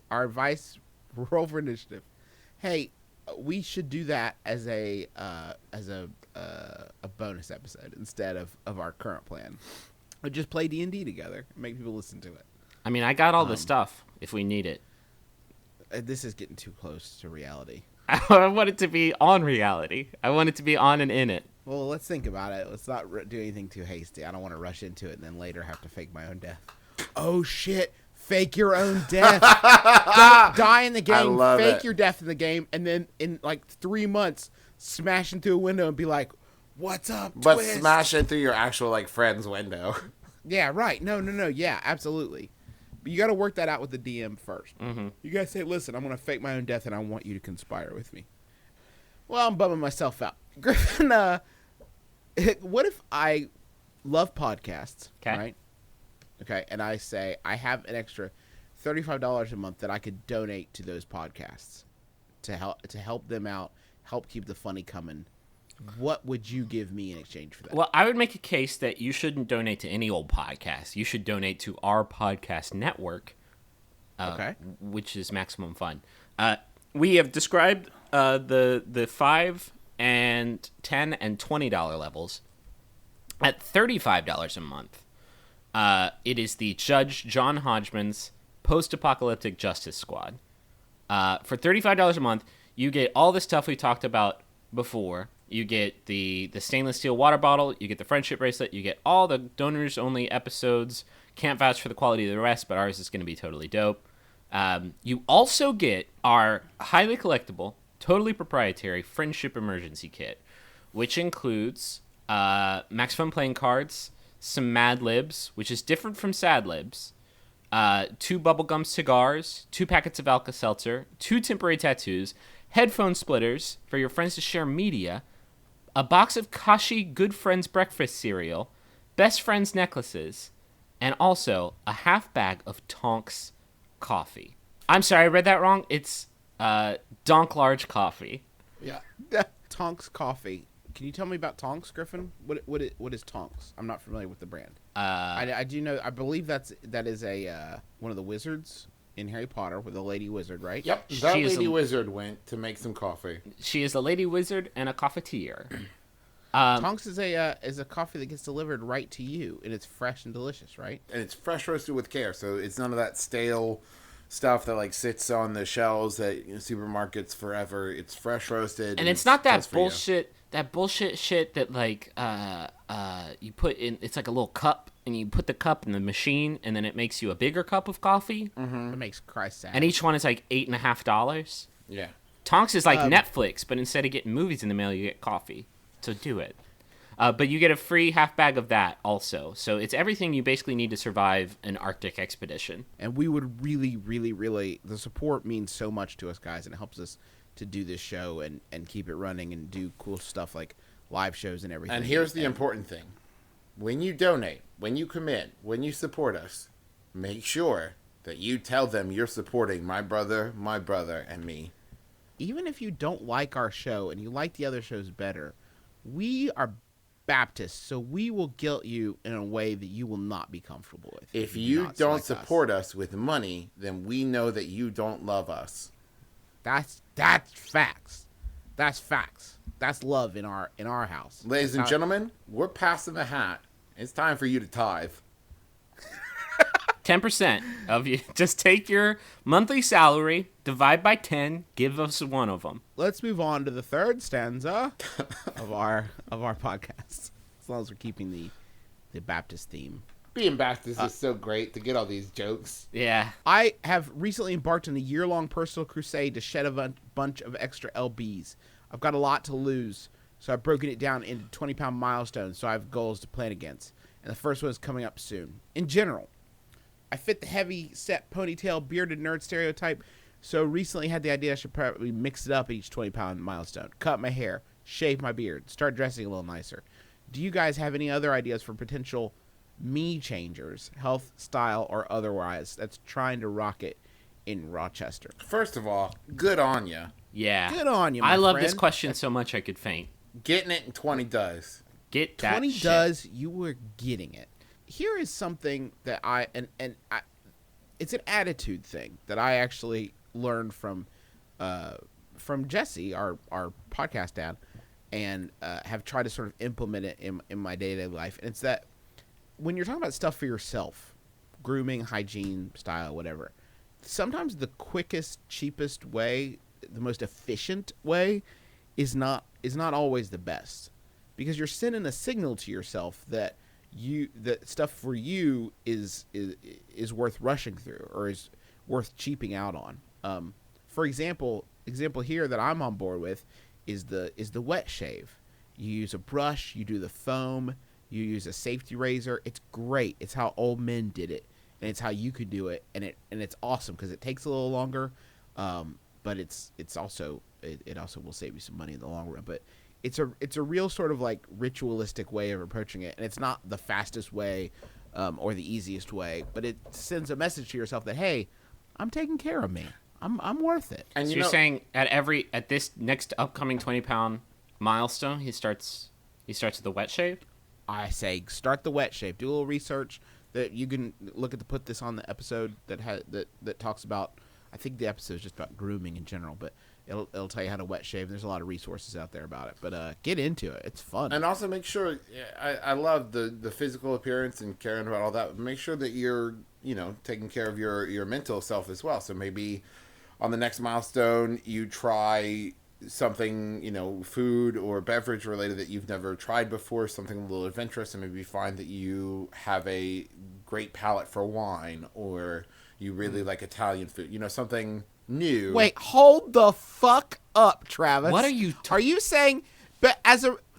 our advice. Roll for initiative. Hey, we should do that as a bonus episode instead of our current plan. Or just play D&D together and make people listen to it. I mean, I got all the stuff if we need it. This is getting too close to reality. I want it to be on reality. I want it to be on and in it. Well, let's think about it. Let's not do anything too hasty. I don't want to rush into it and then later have to fake my own death. Oh, shit. Fake your own death. Don't die in the game. love Fake it. your death in the game. And then in like 3 months, smash into a window and be like, what's up, But twist? smash it through your actual, like, friend's window. Yeah, right. No. Yeah, absolutely. But you got to work that out with the DM first. Mm-hmm. You got to say, listen, I'm going to fake my own death and I want you to conspire with me. Well, I'm bumming myself out. Griffin, what if I love podcasts, 'Kay. right? Okay, and I say I have an extra $35 a month that I could donate to those podcasts to help them out, help keep the funny coming. What would you give me in exchange for that? Well, I would make a case that you shouldn't donate to any old podcast. You should donate to our podcast network, Okay. which is Maximum Fun. We have described the $5 and $10 and $20 levels. At $35 a month, it is the Judge John Hodgman's Post-Apocalyptic Justice Squad. For $35 a month, you get all the stuff we talked about before. You get the stainless steel water bottle. You get the friendship bracelet. You get all the donors only episodes. Can't vouch for the quality of the rest, but ours is going to be totally dope. You also get our highly collectible, totally proprietary Friendship Emergency Kit, which includes Max Fun playing cards, some Mad Libs, which is different from Sad Libs, 2 bubblegum cigars, 2 packets of Alka-Seltzer, 2 temporary tattoos, headphone splitters for your friends to share media, a box of Kashi Good Friends breakfast cereal, Best Friends necklaces, and also a half bag of Tonks coffee. I'm sorry, I read that wrong. It's Donk Large coffee. Yeah. Tonks Coffee. Can you tell me about Tonks, Griffin? What is Tonks? I'm not familiar with the brand. I do know. I believe that is a one of the wizards in Harry Potter with a lady wizard, right? Yep, that She is lady a- wizard went to make some coffee. She is a lady wizard and a coffeeer. Tonks is a coffee that gets delivered right to you, and it's fresh and delicious, right? And it's fresh roasted with care, so it's none of that stale stuff that like sits on the shelves at supermarkets forever. It's fresh roasted, And it's not that just for you. bullshit shit that like you put in. It's like a little cup, and you put the cup in the machine, and then it makes you a bigger cup of coffee. It makes Christ sad. And each one is like $8.50. Yeah. Tonks is like Netflix, but instead of getting movies in the mail, you get coffee. So do it. But you get a free half bag of that also. So it's everything you basically need to survive an Arctic expedition. And we would really, really, really, the support means so much to us, guys, and it helps us to do this show and keep it running and do cool stuff like live shows and everything. And here's the important thing. When you donate, when you commit, when you support us, make sure that you tell them you're supporting my brother, and me. Even if you don't like our show and you like the other shows better, we are Baptists, so we will guilt you in a way that you will not be comfortable with. If do you not don't like us. support us with money, then we know that you don't love us. That's facts. That's facts. That's love in our house. Ladies That's and how- gentlemen, we're passing the hat. It's time for you to tithe. 10% of you. Just take your monthly salary, divide by 10, give us one of them. Let's move on to the third stanza of our podcast. As long as we're keeping the Baptist theme. Being Baptist is so great to get all these jokes. Yeah. I have recently embarked on a year-long personal crusade to shed a bunch of extra LBs. I've got a lot to lose, so I've broken it down into 20-pound milestones, so I have goals to plan against. And the first one is coming up soon. In general, I fit the heavy-set ponytail, bearded nerd stereotype, so recently had the idea I should probably mix it up at each 20-pound milestone. Cut my hair, shave my beard, start dressing a little nicer. Do you guys have any other ideas for potential me changers, health, style, or otherwise, that's trying to rock it in Rochester? First of all, good on you. Yeah. Good on you, my I love this friend. question so much I could faint. Getting it in 20 does. Get that 20 shit. does, you were getting it. Here is something that I it's an attitude thing that I actually learned from Jesse, our podcast dad, and have tried to sort of implement it in my day-to-day life. And it's that when you're talking about stuff for yourself, grooming, hygiene, style, whatever, sometimes the quickest, cheapest way, the most efficient way is not always the best, because you're sending a signal to yourself that that stuff for you is worth rushing through or is worth cheaping out on. For example here that I'm on board with is the wet shave. You use a brush, you do the foam, you use a safety razor. It's great. It's how old men did it, and it's how you could do it, and it's awesome because it takes a little longer, but it also will save you some money in the long run. But it's a real sort of like ritualistic way of approaching it, and it's not the fastest way or the easiest way, but it sends a message to yourself that, hey, I'm taking care of me. I'm worth it. And So you're saying at this next upcoming 20-pound milestone, he starts with the wet shave? I say start the wet shave. Do a little research that you can look at to put this on the episode that talks about. I think the episode is just about grooming in general, but it'll tell you how to wet shave. There's a lot of resources out there about it, but get into it. It's fun. And also make sure, I love the physical appearance and caring about all that. But make sure that you're, taking care of your mental self as well. So maybe on the next milestone, you try something, food or beverage related that you've never tried before, something a little adventurous, and maybe find that you have a great palate for wine, or you really like Italian food, something new. Wait, hold the fuck up, Travis. What are you Are you saying but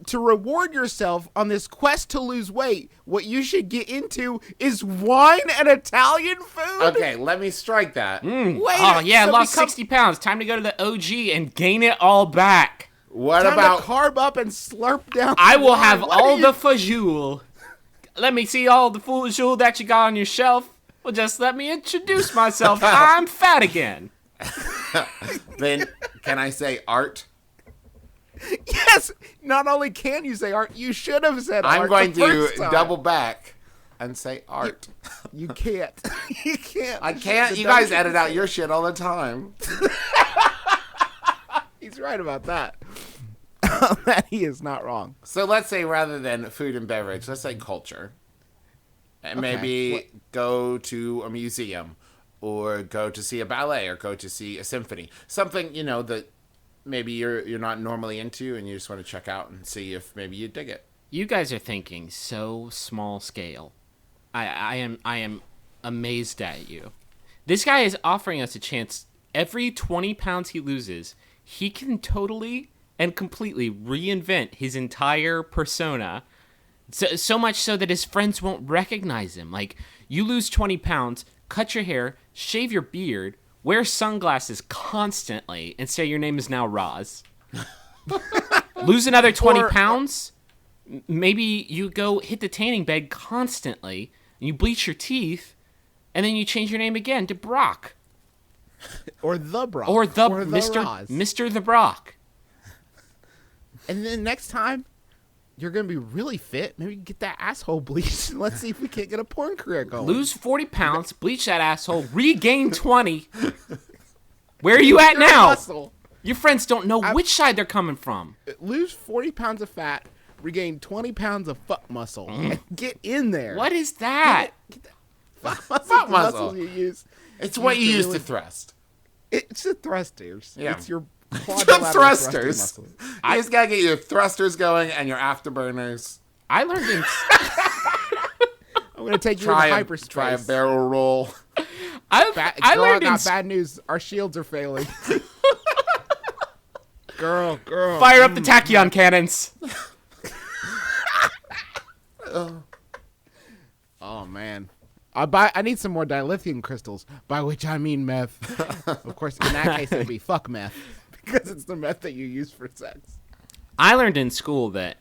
to reward yourself on this quest to lose weight, what you should get into is wine and Italian food? Okay, let me strike that. Wait, Oh, yeah, I so lost become- 60 pounds. Time to go to the OG and gain it all back. What Time about to carb up and slurp down. I will wine. have What all are the you- fajoule. Let me see all the fajoule that you got on your shelf. Well, just let me introduce myself. I'm fat again. then? Can I say art? Yes. Not only can you say art, you should have said I'm art. going the first to time. double back and say art. You can't. You can't. I can't. The You guys double- edit out your shit all the time. He's right about that. That he is not wrong. So let's say rather than food and beverage, let's say culture. And Okay. maybe go to a museum, or go to see a ballet, or go to see a symphony. Something, that maybe you're not normally into, and you just want to check out and see if maybe you dig it. You guys are thinking so small scale. I am amazed at you. This guy is offering us a chance. Every 20 pounds he loses, he can totally and completely reinvent his entire persona. So much so that his friends won't recognize him. Like, you lose 20 pounds, cut your hair, shave your beard, wear sunglasses constantly, and say your name is now Roz. Lose another 20 Or- pounds, maybe you go hit the tanning bed constantly, and you bleach your teeth, and then you change your name again to Brock. Or the Brock. Or the Mr. Roz. Mr. the Brock. And then next time, you're going to be really fit. Maybe get that asshole bleached. And let's see if we can't get a porn career going. Lose 40 pounds, bleach that asshole, regain 20. Where are you at You're a now? muscle. Your friends don't know which side they're coming from. Lose 40 pounds of fat, regain 20 pounds of fuck muscle, and get in there. What is that? Fuck muscle? Fuck The muscle. muscles you use. It's what you use really- to thrust. It's the thrusters. Yeah. It's your The quadrilateral thrusters. muscle. You just gotta get your thrusters going and your afterburners. I learned in I'm going to take you Try into a hyperspace. barrel roll. I Girl, learned in got bad news. Our shields are failing. girl. fire up the tachyon cannons. Oh man. I need some more dilithium crystals, by which I mean meth. Of course, in that case, it'd be fuck meth, because it's the meth that you use for sex. I learned in school that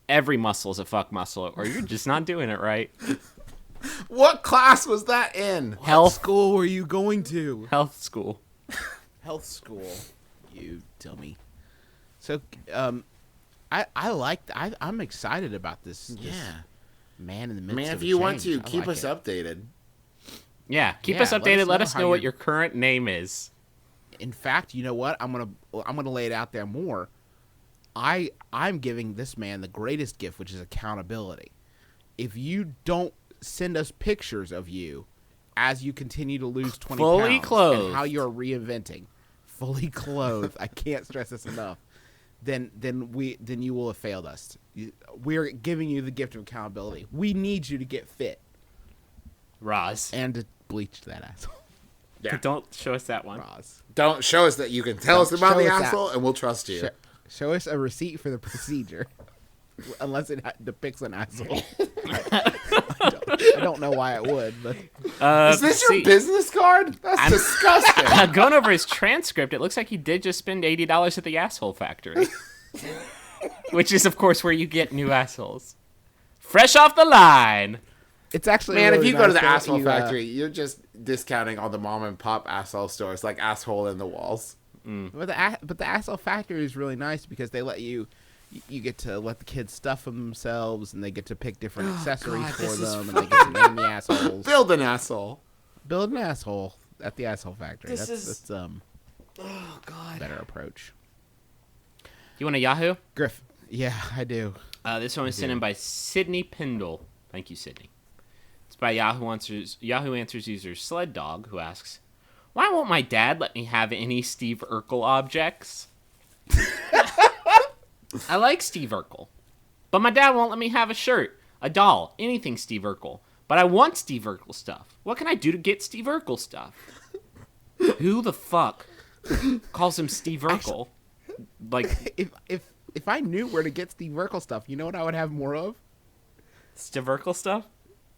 every muscle is a fuck muscle, or you're just not doing it right. What class was that in? Health school were you going to? health school. Health school. You dummy. So, I'm excited about this. Yeah. Man in the midst Man, of if a you want change. to, I keep like us it. updated. Yeah, keep Yeah, us updated. Let us how know what you're- your current name is. In fact, you know what? I'm gonna lay it out there more. I'm giving this man the greatest gift, which is accountability. If you don't send us pictures of you as you continue to lose 20 Fully pounds clothed. and how you're reinventing, fully clothed, I can't stress this enough. Then you will have failed us. We're giving you the gift of accountability. We need you to get fit Roz. and to bleach that asshole. Yeah. Don't show us that one. Roz. Don't show us that you can tell us Don't about show the us that. asshole, and we'll trust you. Show us a receipt for the procedure, unless it depicts an asshole. I don't know why it would, but Is this your business card? That's disgusting. Going over his transcript, it looks like he did just spend $80 at the asshole factory. Which is, of course, where you get new assholes. Fresh off the line. it's actually Man, really if you go to nice the let asshole you, factory, you're just discounting all the mom and pop asshole stores, like asshole in the walls. But the asshole factory is really nice because they let you get to let the kids stuff them themselves, and they get to pick different accessories God, for this is them, and they get to name the assholes. Build an asshole. Build an asshole at the asshole factory. This is- That's Oh God. better approach. You want a Yahoo? Griff, yeah, I do. This one was sent in by Sydney Pindle. Thank you, Sydney. It's by Yahoo Answers user Sled Dog, who asks, "Why won't my dad let me have any Stevurkel objects?" I like Stevurkel, but my dad won't let me have a shirt, a doll, anything Stevurkel. But I want Stevurkel stuff. What can I do to get Stevurkel stuff? Who the fuck calls him Stevurkel? Like If I knew where to get Stevurkel stuff, you know what I would have more of? Stevurkel stuff?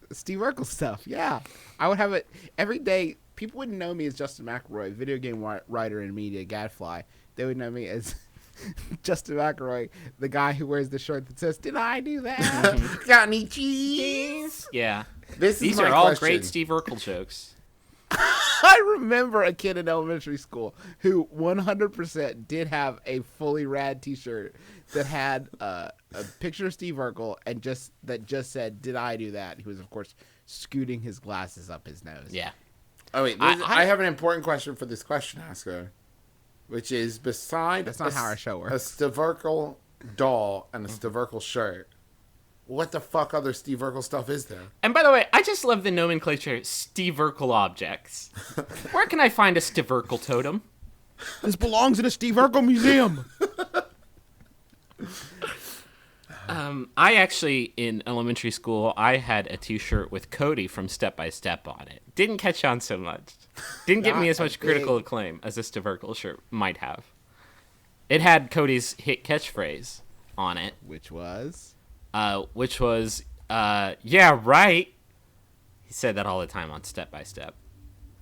Stevurkel stuff, yeah. I would have it every day. People wouldn't know me as Justin McElroy, video game writer and media gadfly. They would know me as Justin McElroy, the guy who wears the shirt that says, "Did I do that?" Got any cheese? Yeah. These are all great Stevurkel jokes. I remember a kid in elementary school who 100% did have a fully rad T-shirt that had a picture of Steve Urkel and just said, "Did I do that?" He was, of course, scooting his glasses up his nose. Yeah. Oh wait, I have an important question for this question asker, which is beside That's not how our show works. a Stevurkel doll and a Stevurkel shirt. What the fuck other Stevurkel stuff is there? And by the way, I just love the nomenclature Stevurkel objects. Where can I find a Stevurkel totem? This belongs in a Steve Urkel museum. I actually, in elementary school, I had a T-shirt with Cody from Step by Step on it. Didn't catch on so much. Didn't get me as much critical acclaim as a Stevurkel shirt might have. It had Cody's hit catchphrase on it, Which was? yeah, right. He said that all the time on Step by Step.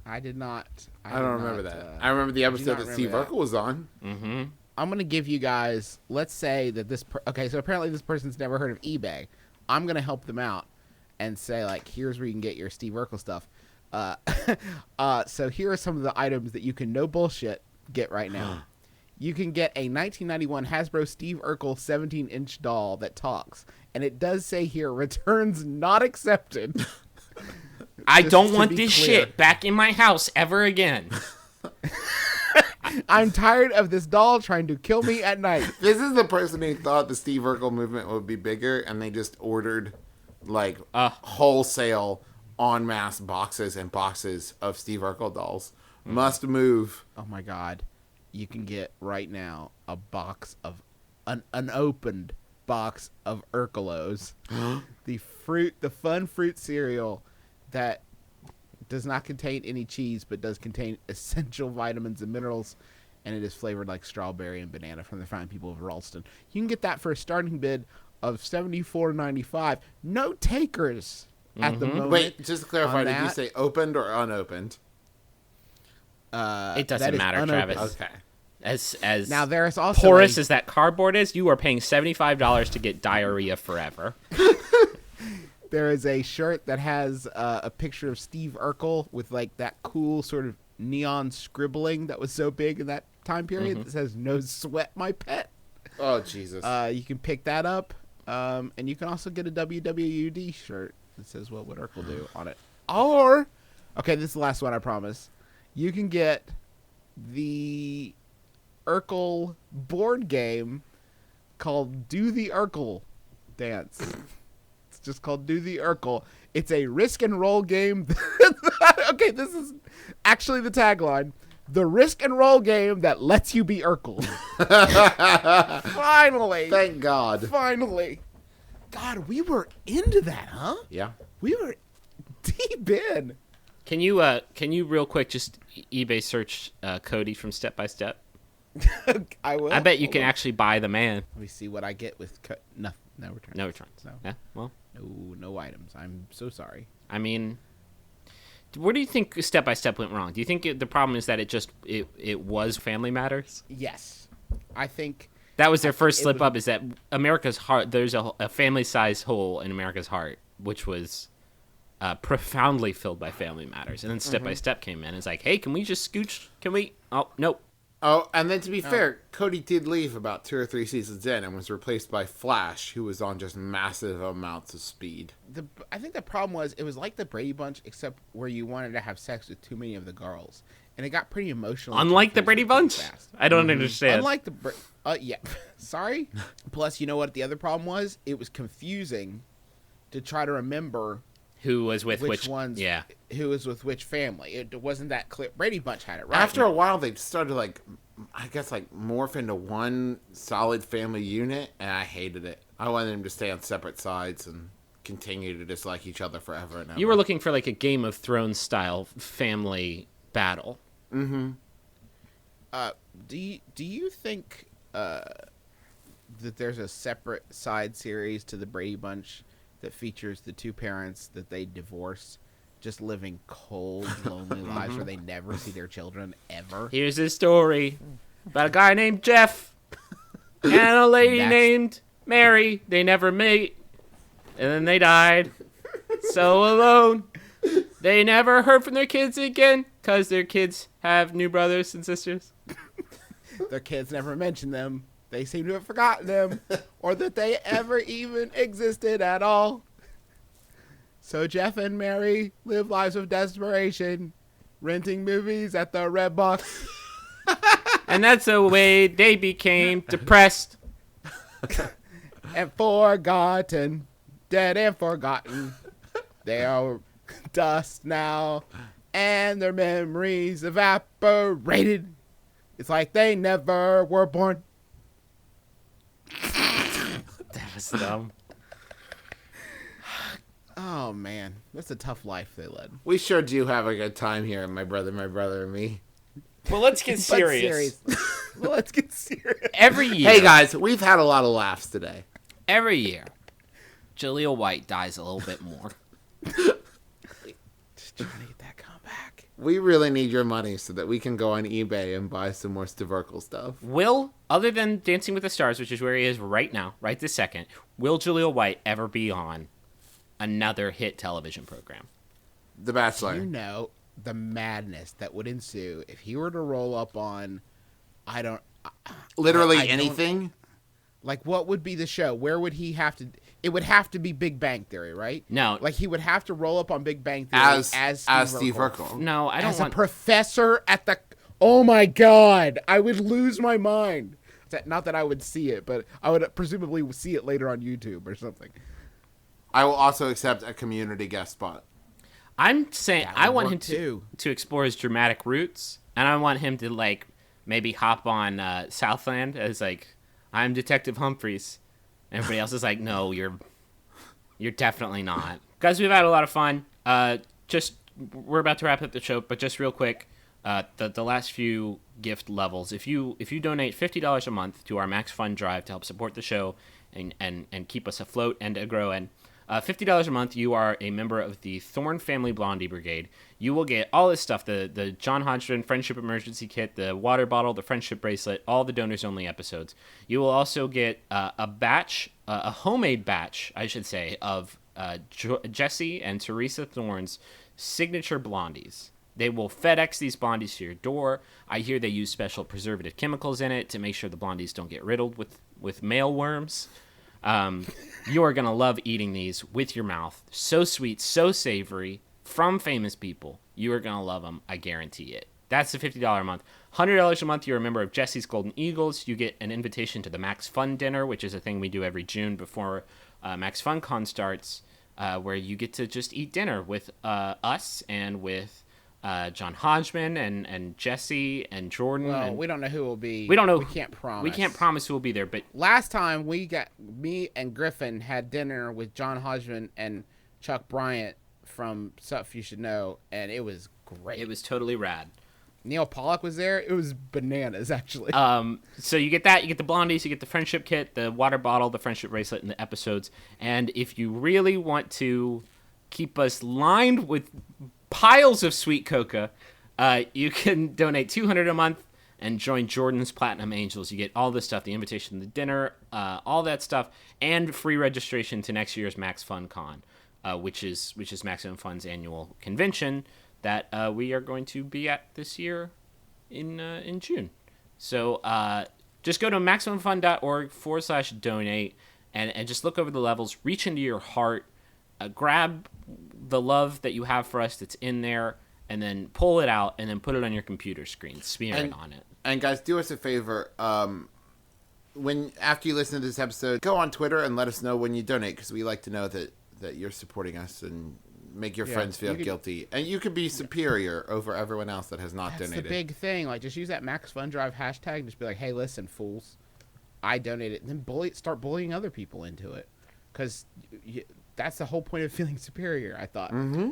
I did not. I don't remember that. I remember the episode that Steve Urkel was on. Mm-hmm. I'm going to give you guys, let's say that okay, so apparently this person's never heard of eBay. I'm going to help them out and say, like, here's where you can get your Steve Urkel stuff. So here are some of the items that you can no bullshit get right now. You can get a 1991 Hasbro Steve Urkel 17-inch doll that talks. And it does say here, returns not accepted. I Just don't to want be this clear. shit back in my house ever again. I'm tired of this doll trying to kill me at night. This is the person who thought the Steve Urkel movement would be bigger, and they just ordered like wholesale en masse boxes and boxes of Steve Urkel dolls. Must move. Oh my God. You can get right now a box of an unopened box of Urkelos. the fun fruit cereal that does not contain any cheese but does contain essential vitamins and minerals, and it is flavored like strawberry and banana from the fine people of Ralston. You can get that for a starting bid of $74.95. No takers at the moment. Wait, just to clarify, on did you that. say opened or unopened? It That doesn't is matter, unopened. Travis. Okay. As Now there is also porous a- as that cardboard is, you are paying $75 to get diarrhea forever. There is a shirt that has a picture of Steve Urkel with like that cool sort of neon scribbling that was so big in that time period that says "No sweat, my pet." Oh Jesus. You can pick that up, and you can also get a WWUD shirt that says "What would Urkel do" on it. Or, okay, this is the last one, I promise. You can get the Urkel board game called "Do the Urkel Dance." It's just called "Do the Urkel." It's a risk and roll game. Okay, this is actually the tagline. The risk and roll game that lets you be Urkel. Finally. Thank God. Finally. God, we were into that, huh? Yeah. We were deep in. Can you real quick just eBay search Cody from Step by Step? I will. I bet you Hold can on. actually buy the man. Let me see what I get with no returns. No returns. No. Yeah. Well, No items. I'm so sorry. I mean, where do you think Step by Step went wrong? Do you think the problem is that it was Family Matters? Yes. I think That was their first it slip was- up. Is that America's heart? There's a family-sized hole in America's heart, which was profoundly filled by Family Matters. And then Step by Step came in. It's like, hey, can we just scooch? Can we? Oh, nope. Oh, and then to be fair, Cody did leave about 2 or 3 seasons in and was replaced by Flash, who was on just massive amounts of speed. I think the problem was it was like the Brady Bunch, except where you wanted to have sex with too many of the girls, and it got pretty emotional. Unlike the Brady pretty Bunch, fast. I don't understand. Unlike the yeah, sorry. Plus, you know what the other problem was? It was confusing to try to remember Who was with which ones. Yeah. Who was with which family? It wasn't that clear. Brady Bunch had it right. After a while, they started like I guess, like, morph into one solid family unit, and I hated it. I wanted them to stay on separate sides and continue to dislike each other forever and ever. You were looking for like a Game of Thrones style family battle. Do you think that there's a separate side series to the Brady Bunch that features the two parents that they divorce, just living cold, lonely lives where they never see their children ever? Here's a story about a guy named Jeff and a lady named Mary. They never meet, and then they died. So alone. They never heard from their kids again because their kids have new brothers and sisters. Their kids never mention them. They seem to have forgotten them, or that they ever even existed at all. So Jeff and Mary live lives of desperation, renting movies at the Red Box. And that's the way they became depressed. And forgotten, dead and forgotten. They are dust now, and their memories evaporated. It's like they never were born. That was dumb. Oh man, that's a tough life they led. We sure do have a good time here, my brother, and me. Well, let's get serious. Well, let's get serious. Every year. Hey, guys, we've had a lot of laughs today. Every year, Jaleel White dies a little bit more. Just trying to get that comeback. We really need your money so that we can go on eBay and buy some more Stevurkel stuff. Will, other than Dancing with the Stars, which is where he is right now, right this second, will Jaleel White ever be on another hit television program? The Bachelor. You know the madness that would ensue if he were to roll up on, Literally I don't- anything? like, what would be the show? Where would he have to? It would have to be Big Bang Theory, right? No. Like, he would have to roll up on Big Bang Theory As Steve Urkel. No, I don't as want... a professor at the. Oh my God! I would lose my mind. Not that I would see it, but I would presumably see it later on YouTube or something. I will also accept a community guest spot. I'm saying That I would want work him too. to explore his dramatic roots, and I want him to, like, maybe hop on Southland as, like, I'm Detective Humphreys. Everybody else is like, no, you're definitely not. Guys, we've had a lot of fun. We're about to wrap up the show, but just real quick, the last few gift levels. If you donate $50 a month to our Max Fund Drive to help support the show and keep us afloat and a growing, $50 a month, you are a member of the Thorn Family Blondie Brigade. You will get all this stuff, the John Hodgson Friendship Emergency Kit, the water bottle, the friendship bracelet, all the donors-only episodes. You will also get a homemade batch, I should say, of Jesse and Teresa Thorne's signature blondies. They will FedEx these blondies to your door. I hear they use special preservative chemicals in it to make sure the blondies don't get riddled with mealworms. You are going to love eating these with your mouth. So sweet, so savory, from famous people. You are going to love them. I guarantee it. That's the $50 a month. $100 a month, you're a member of Jesse's Golden Eagles. You get an invitation to the Max Fun Dinner, which is a thing we do every June before Max Fun Con starts, where you get to just eat dinner with us and with John Hodgman and Jesse and Jordan. Well, and we don't know who will be. we don't know. We can't promise. We can't promise who will be there, but Last time me and Griffin had dinner with John Hodgman and Chuck Bryant from Stuff You Should Know, and it was great. it was totally rad. Neil Pollack was there. It was bananas, actually. So you get that, you get the blondies, you get the friendship kit, the water bottle, the friendship bracelet, and the episodes. And if you really want to keep us lined with piles of sweet coca, you can donate $200 a month and join Jordan's Platinum Angels. You get all this stuff, the invitation to the dinner, all that stuff, and free registration to next year's Max Fun Con, which is Maximum Fun's annual convention that we are going to be at this year in June. So just go to MaximumFun.org/donate and just look over the levels, reach into your heart, grab the love that you have for us that's in there, and then pull it out and then put it on your computer screen, smear it on it. And guys, do us a favor. When after you listen to this episode, go on Twitter and let us know when you donate, because we like to know that you're supporting us and make your Yeah, friends feel you could- guilty, and you could be superior over everyone else that has not That's donated. the big thing. Like, just use that Max Fun Drive hashtag and just be like, hey, listen, fools, I donated. And then start bullying other people into it. Because that's the whole point of feeling superior, I thought. Mm-hmm.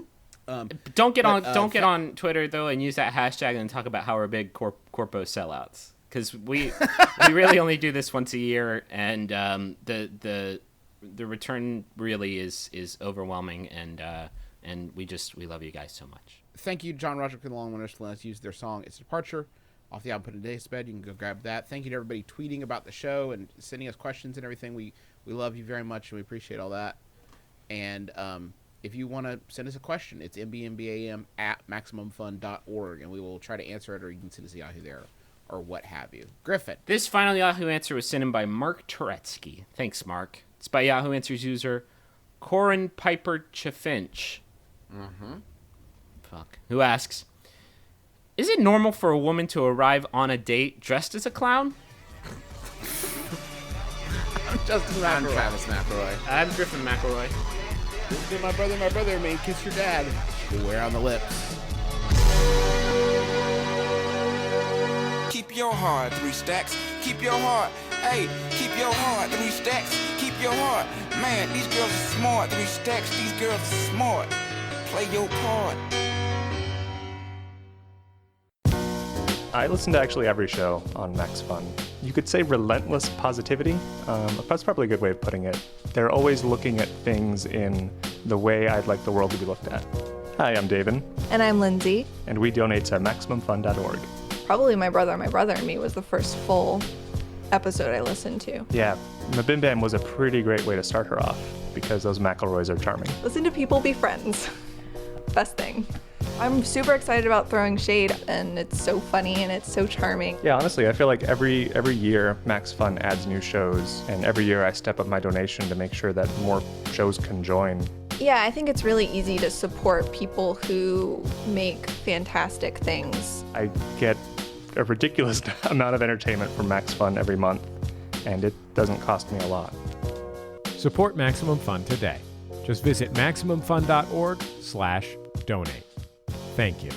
Don't get on Twitter though and use that hashtag and talk about how we're big corpo sellouts, because we really only do this once a year, and the return really is overwhelming, and we love you guys so much. Thank you, John Roderick and the Long Winners, for letting us use their song "It's Departure" off the album "Put in Today's Bed." You can go grab that. Thank you to everybody tweeting about the show and sending us questions and everything. We love you very much, and we appreciate all that. And if you want to send us a question, it's MBMBaM at MaximumFun.org, and we will try to answer it, or you can send us a Yahoo there, or what have you. Griffin. This final Yahoo answer was sent in by Mark Turetsky. Thanks, Mark. It's by Yahoo Answers user Corin Piper Chafinch. Who asks, is it normal for a woman to arrive on a date dressed as a clown? Justin I'm McElroy. Travis McElroy. I'm Griffin McElroy. My brother made Kiss Your Dad. Wear on the lips. Keep your heart, 3 stacks. Keep your heart. Hey, keep your heart, 3 stacks. Keep your heart. Man, these girls are smart. 3 stacks, these girls are smart. Play your part. I listen to actually every show on Max Fun. You could say relentless positivity. That's probably a good way of putting it. They're always looking at things in the way I'd like the world to be looked at. Hi, I'm David, And I'm Lindsay. and we donate to MaximumFun.org. Probably My Brother and Me was the first full episode I listened to. Yeah, MBMBaM was a pretty great way to start her off, because those McElroys are charming. Listen to people be friends. Best thing. I'm super excited about Throwing Shade, and it's so funny and it's so charming. Yeah, honestly, I feel like every year Max Fun adds new shows, and every year I step up my donation to make sure that more shows can join. Yeah, I think it's really easy to support people who make fantastic things. I get a ridiculous amount of entertainment from Max Fun every month, and it doesn't cost me a lot. Support Maximum Fun today. Just visit MaximumFun.org/donate. Thank you.